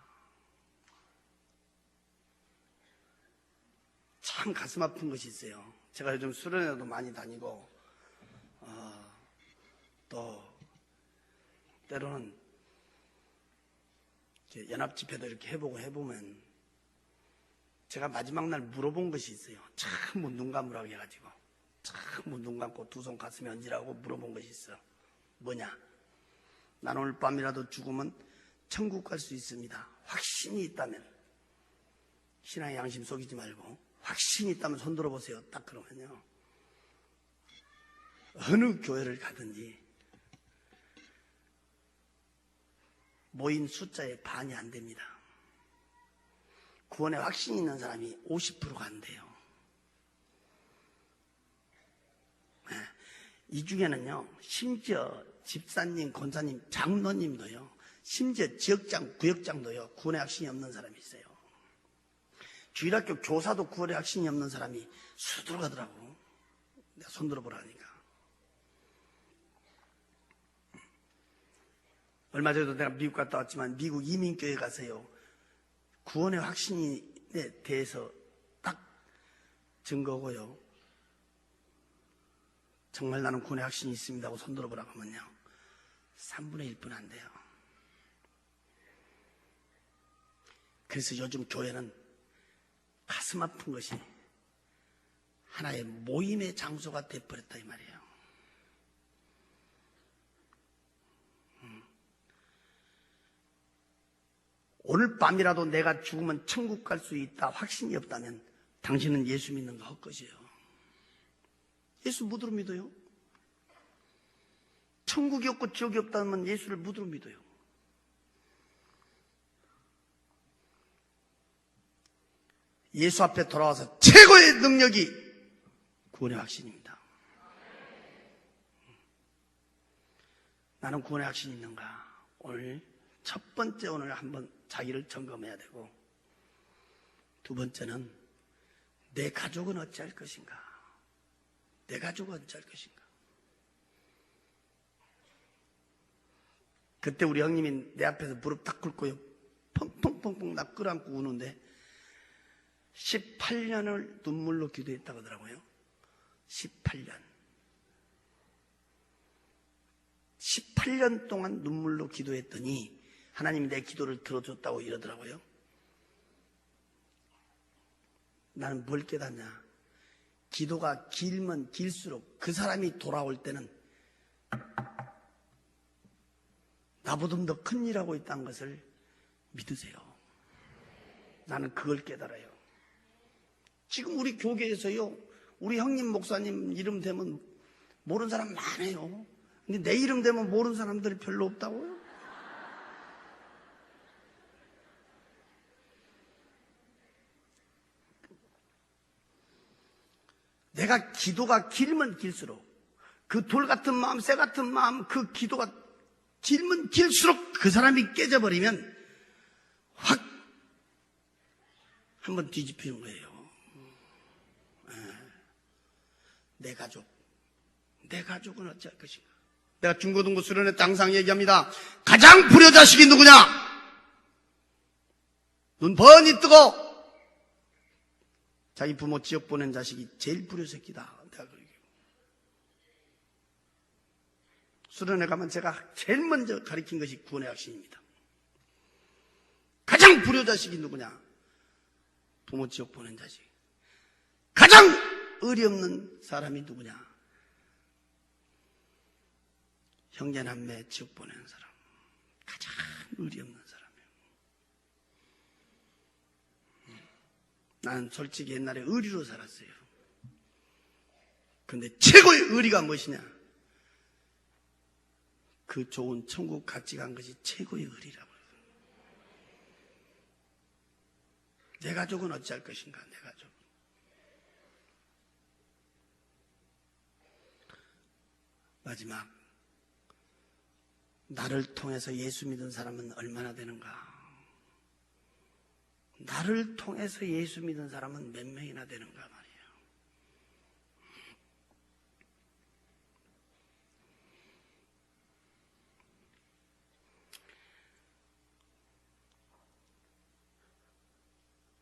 참 가슴 아픈 것이 있어요. 제가 요즘 수련회도 많이 다니고 또 때로는 연합집회도 이렇게 해보면 제가 마지막 날 물어본 것이 있어요. 참 눈 감으라고 해가지고 참 눈 감고 두 손 가슴에 얹으라고 물어본 것이 있어. 뭐냐? 난 오늘 밤이라도 죽으면 천국 갈 수 있습니다. 확신이 있다면, 신앙의 양심 속이지 말고 확신이 있다면 손 들어보세요. 딱 그러면요 어느 교회를 가든지 모인 숫자의 반이 안 됩니다. 구원에 확신이 있는 사람이 50%가 안 돼요. 이 중에는요 심지어 집사님, 권사님, 장로님도요 심지어 지역장, 구역장도요 구원에 확신이 없는 사람이 있어요. 주일학교 교사도 구원에 확신이 없는 사람이 수두로 가더라고. 내가 손 들어보라니까. 얼마 전에도 내가 미국 갔다 왔지만 미국 이민교회 가서요 구원의 확신에 대해서 딱 증거고요 정말 나는 구원의 확신이 있습니다 하고 손 들어보라고 하면요 3분의 1분 안 돼요. 그래서 요즘 교회는 가슴 아픈 것이 하나의 모임의 장소가 돼버렸다 이 말이에요. 오늘 밤이라도 내가 죽으면 천국 갈 수 있다 확신이 없다면 당신은 예수 믿는 거 헛것이에요. 예수 무드로 믿어요? 천국이 없고 지옥이 없다면 예수를 무드로 믿어요. 예수 앞에 돌아와서 최고의 능력이 구원의 확신입니다. 나는 구원의 확신이 있는가? 오늘 첫 번째 오늘 한번 자기를 점검해야 되고, 두 번째는 내 가족은 어찌할 것인가? 내 가족은 어찌할 것인가? 그때 우리 형님이 내 앞에서 무릎 딱 꿇고요, 펑펑펑펑 나 끌어안고 우는데 18년을 눈물로 기도했다고 하더라고요. 18년 동안 눈물로 기도했더니 하나님이 내 기도를 들어줬다고 이러더라고요. 나는 뭘 깨닫냐? 기도가 길면 길수록 그 사람이 돌아올 때는 나보다 더 큰 일하고 있다는 것을 믿으세요. 나는 그걸 깨달아요. 지금 우리 교계에서요, 우리 형님 목사님 이름 되면 모르는 사람 많아요. 근데 내 이름 되면 모르는 사람들이 별로 없다고요? 내가 기도가 길면 길수록 그 돌 같은 마음, 쇠 같은 마음, 그 기도가 길면 길수록 그 사람이 깨져버리면 확 한번 뒤집히는 거예요. 내 가족은 어찌할 것인가? 내가 중고등부 수련회 때 항상 얘기합니다. 가장 불효자식이 누구냐? 눈 번이 뜨고 자기 부모 지옥 보낸 자식이 제일 불효새끼다. 내가 그러게. 수련회 가면 제가 제일 먼저 가르친 것이 구원의 확신입니다. 가장 불효자식이 누구냐? 부모 지옥 보낸 자식. 가장 의리 없는 사람이 누구냐? 형제남매 지옥 보내는 사람. 가장 의리 없는 사람이에요. 나는 솔직히 옛날에 의리로 살았어요. 근데 최고의 의리가 무엇이냐? 그 좋은 천국 같이 간 것이 최고의 의리라고요. 내 가족은 어찌할 것인가? 내 가족. 마지막, 나를 통해서 예수 믿은 사람은 얼마나 되는가? 나를 통해서 예수 믿은 사람은 몇 명이나 되는가 말이에요.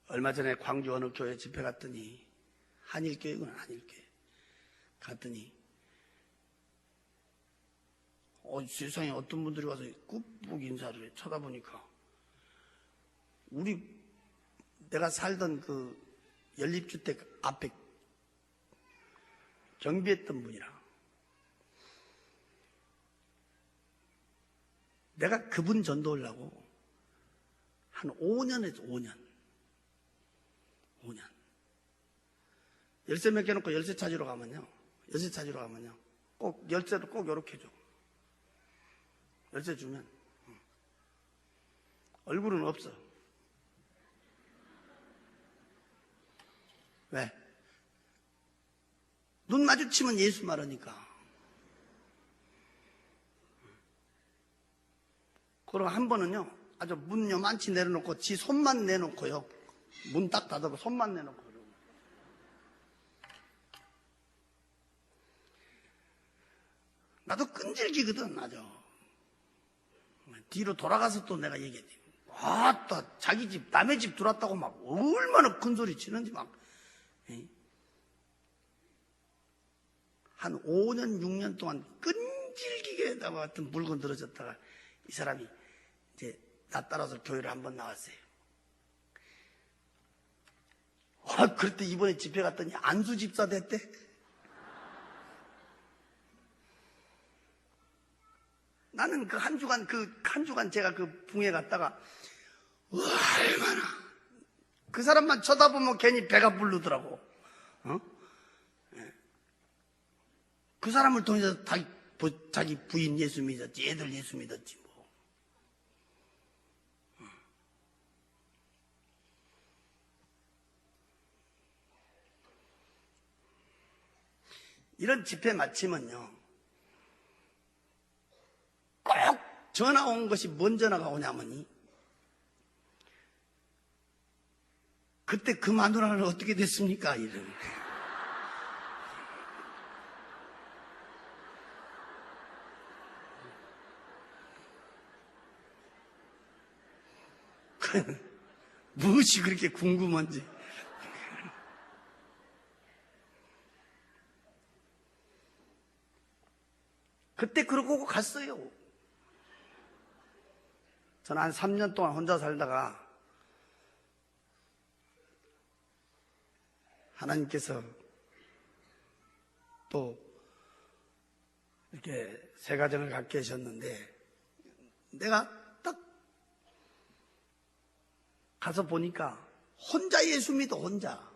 얼마 전에 광주 어느 교회 집회 갔더니, 한일교회구나, 한일교회. 갔더니 세상에 어떤 분들이 와서 꾹꾹 인사를 해. 쳐다보니까 내가 살던 그 연립주택 앞에 경비했던 분이라. 내가 그분 전도하려고 한 5년 했어. 5년. 열쇠 몇 개 놓고 열쇠 찾으러 가면요, 꼭 열쇠도 꼭 이렇게 줘. 열쇠 주면 얼굴은 없어. 왜? 눈 마주치면 예수 말하니까. 그럼 한 번은요, 아주 문 요만치 내려놓고 지 손만 내놓고요, 문 딱 닫아서 손만 내놓고. 나도 끈질기거든, 아주. 뒤로 돌아가서 또 내가 얘기했지. 또 자기 집, 남의 집 들어왔다고 막 얼마나 큰 소리 치는지 막. 한 5년, 6년 동안 끈질기게 나와 같은 물건 들어졌다가 이 사람이 이제 나 따라서 교회를 한번 나왔어요. 그랬더니 이번에 집회 갔더니 안수 집사 됐대. 나는 한 주간 제가 그 붕에 갔다가 얼마나 그 사람만 쳐다보면 괜히 배가 부르더라고. 그 사람을 통해서 자기 부인 예수 믿었지, 애들 예수 믿었지 뭐. 이런 집회 마치면요, 전화 온 것이 뭔 전화가 오냐면 그때 그 마누라는 어떻게 됐습니까? 이런. 무엇이 그렇게 궁금한지. 그때 그러고 갔어요. 저는 한 3년 동안 혼자 살다가 하나님께서 또 이렇게 새 가정을 갖게 하셨는데 내가 딱 가서 보니까 혼자 예수 믿어. 혼자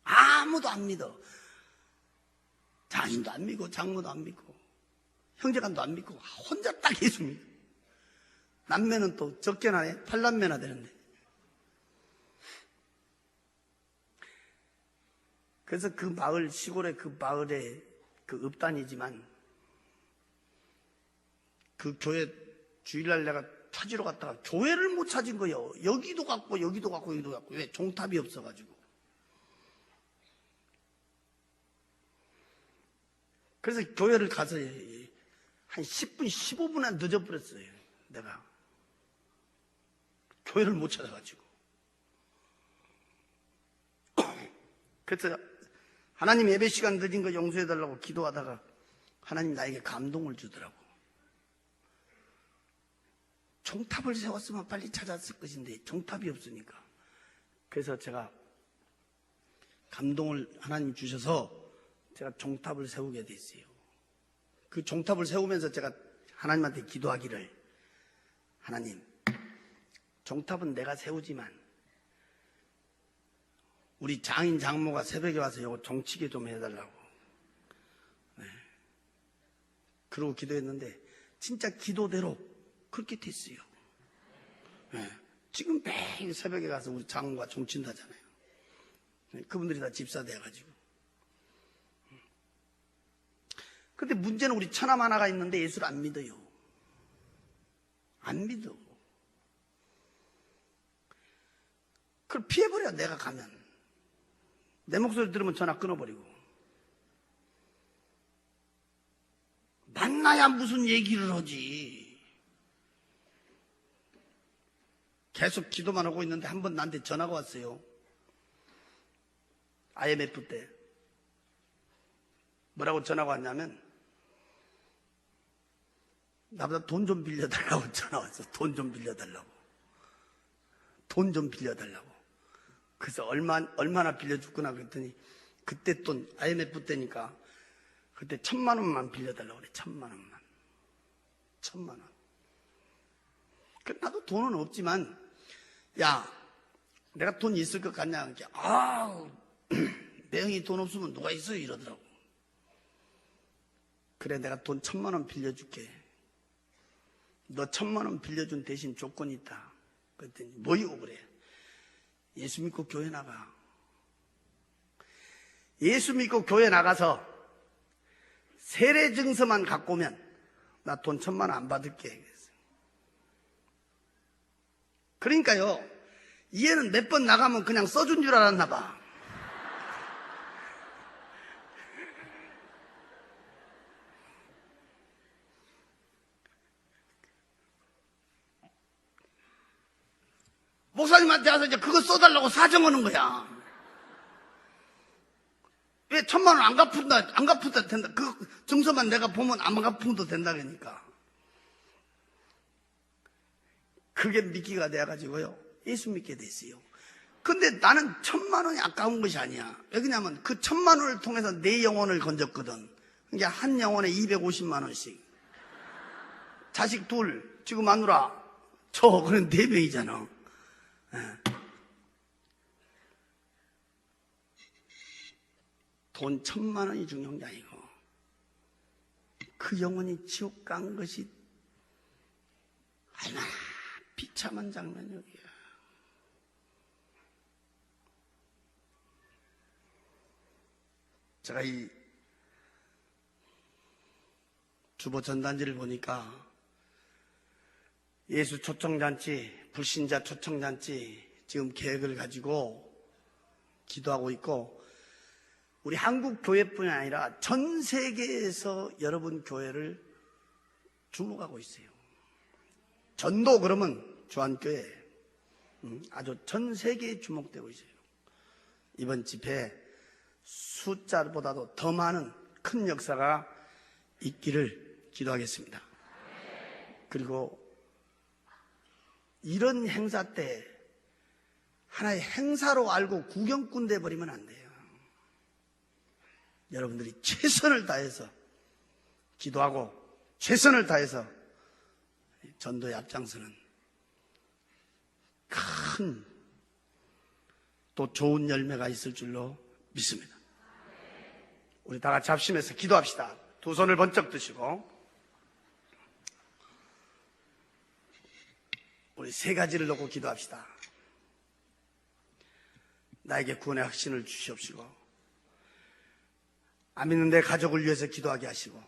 아무도 안 믿어. 자신도 안 믿고 장모도 안 믿고 형제간도 안 믿고 혼자 딱 예수 믿어. 남매는 또 적게 나네. 8남매나 되는데. 그래서 그 마을, 시골의 그 마을에 그 읍단이지만 그 교회 주일날 내가 찾으러 갔다가 교회를 못 찾은 거예요. 여기도 갔고 여기도 갔고 여기도 갔고. 왜? 종탑이 없어가지고. 그래서 교회를 가서 한 10분, 15분에 늦어버렸어요. 내가. 교회를 못 찾아가지고. 그래서 하나님 예배 시간 늦은 거 용서해달라고 기도하다가 하나님 나에게 감동을 주더라고. 종탑을 세웠으면 빨리 찾았을 것인데 종탑이 없으니까. 그래서 제가 감동을 하나님 주셔서 제가 종탑을 세우게 됐어요. 그 종탑을 세우면서 제가 하나님한테 기도하기를, 하나님, 종탑은 내가 세우지만 우리 장인 장모가 새벽에 와서 이거 종치게 좀 해달라고. 네. 그러고 기도했는데 진짜 기도대로 그렇게 됐어요. 네. 지금 매일 새벽에 가서 우리 장모가 종친다잖아요. 네. 그분들이 다 집사 돼가지고. 근데 문제는 우리 처남 하나가 있는데 예수를 안 믿어요. 안 믿어. 그걸 피해버려. 내가 가면 내 목소리 들으면 전화 끊어버리고. 만나야 무슨 얘기를 하지. 계속 기도만 하고 있는데 한 번 나한테 전화가 왔어요. IMF 때 뭐라고 전화가 왔냐면 나보다 돈 좀 빌려달라고 전화 왔어. 돈 좀 빌려달라고. 돈 좀 빌려달라고. 그래서 얼마나 빌려줬구나 그랬더니 그때 돈 IMF 때니까 그때 1,000만 원만 빌려달라고 그래. 1,000만 원만. 1,000만 원. 나도 돈은 없지만 야 내가 돈 있을 것 같냐. 내 형이 돈 없으면 누가 있어요 이러더라고. 그래 내가 돈 1,000만 원 빌려줄게. 너 1,000만 원 빌려준 대신 조건이 있다. 그랬더니 뭐이고 그래. 예수 믿고 교회 나가. 예수 믿고 교회 나가서 세례 증서만 갖고 오면 나 돈 1,000만 원 안 받을게. 그러니까요, 얘는 몇 번 나가면 그냥 써준 줄 알았나 봐. 목사님한테 와서 이제 그거 써달라고 사정하는 거야. 왜 1,000만 원 안 갚은다 된다. 그 증서만 내가 보면 안 갚어도 된다 그러니까. 그게 미끼가 돼가지고요. 예수 믿게 됐어요. 근데 나는 1,000만 원이 아까운 것이 아니야. 왜 그러냐면 그 1,000만 원을 통해서 내 영혼을 건졌거든. 그러니까 한 영혼에 250만 원씩. 자식 둘, 지금 마누라, 그런 4명이잖아. 돈 1,000만 원이 중요한 게 아니고 그 영혼이 지옥 간 것이 얼마나 비참한 장면이야. 제가 이 주보 전단지를 보니까 예수 초청잔치, 불신자 초청잔치 지금 계획을 가지고 기도하고 있고, 우리 한국 교회뿐이 아니라 전 세계에서 여러분 교회를 주목하고 있어요. 전도 그러면 주한교회 아주 전 세계에 주목되고 있어요. 이번 집회에 숫자보다도 더 많은 큰 역사가 있기를 기도하겠습니다. 그리고 이런 행사 때 하나의 행사로 알고 구경꾼 돼버리면 안 돼요. 여러분들이 최선을 다해서 기도하고 최선을 다해서 전도에 앞장서는 큰 또 좋은 열매가 있을 줄로 믿습니다. 우리 다 같이 합심해서 기도합시다. 두 손을 번쩍 드시고 우리 세 가지를 놓고 기도합시다. 나에게 구원의 확신을 주시옵시고, 안 믿는 내 가족을 위해서 기도하게 하시고,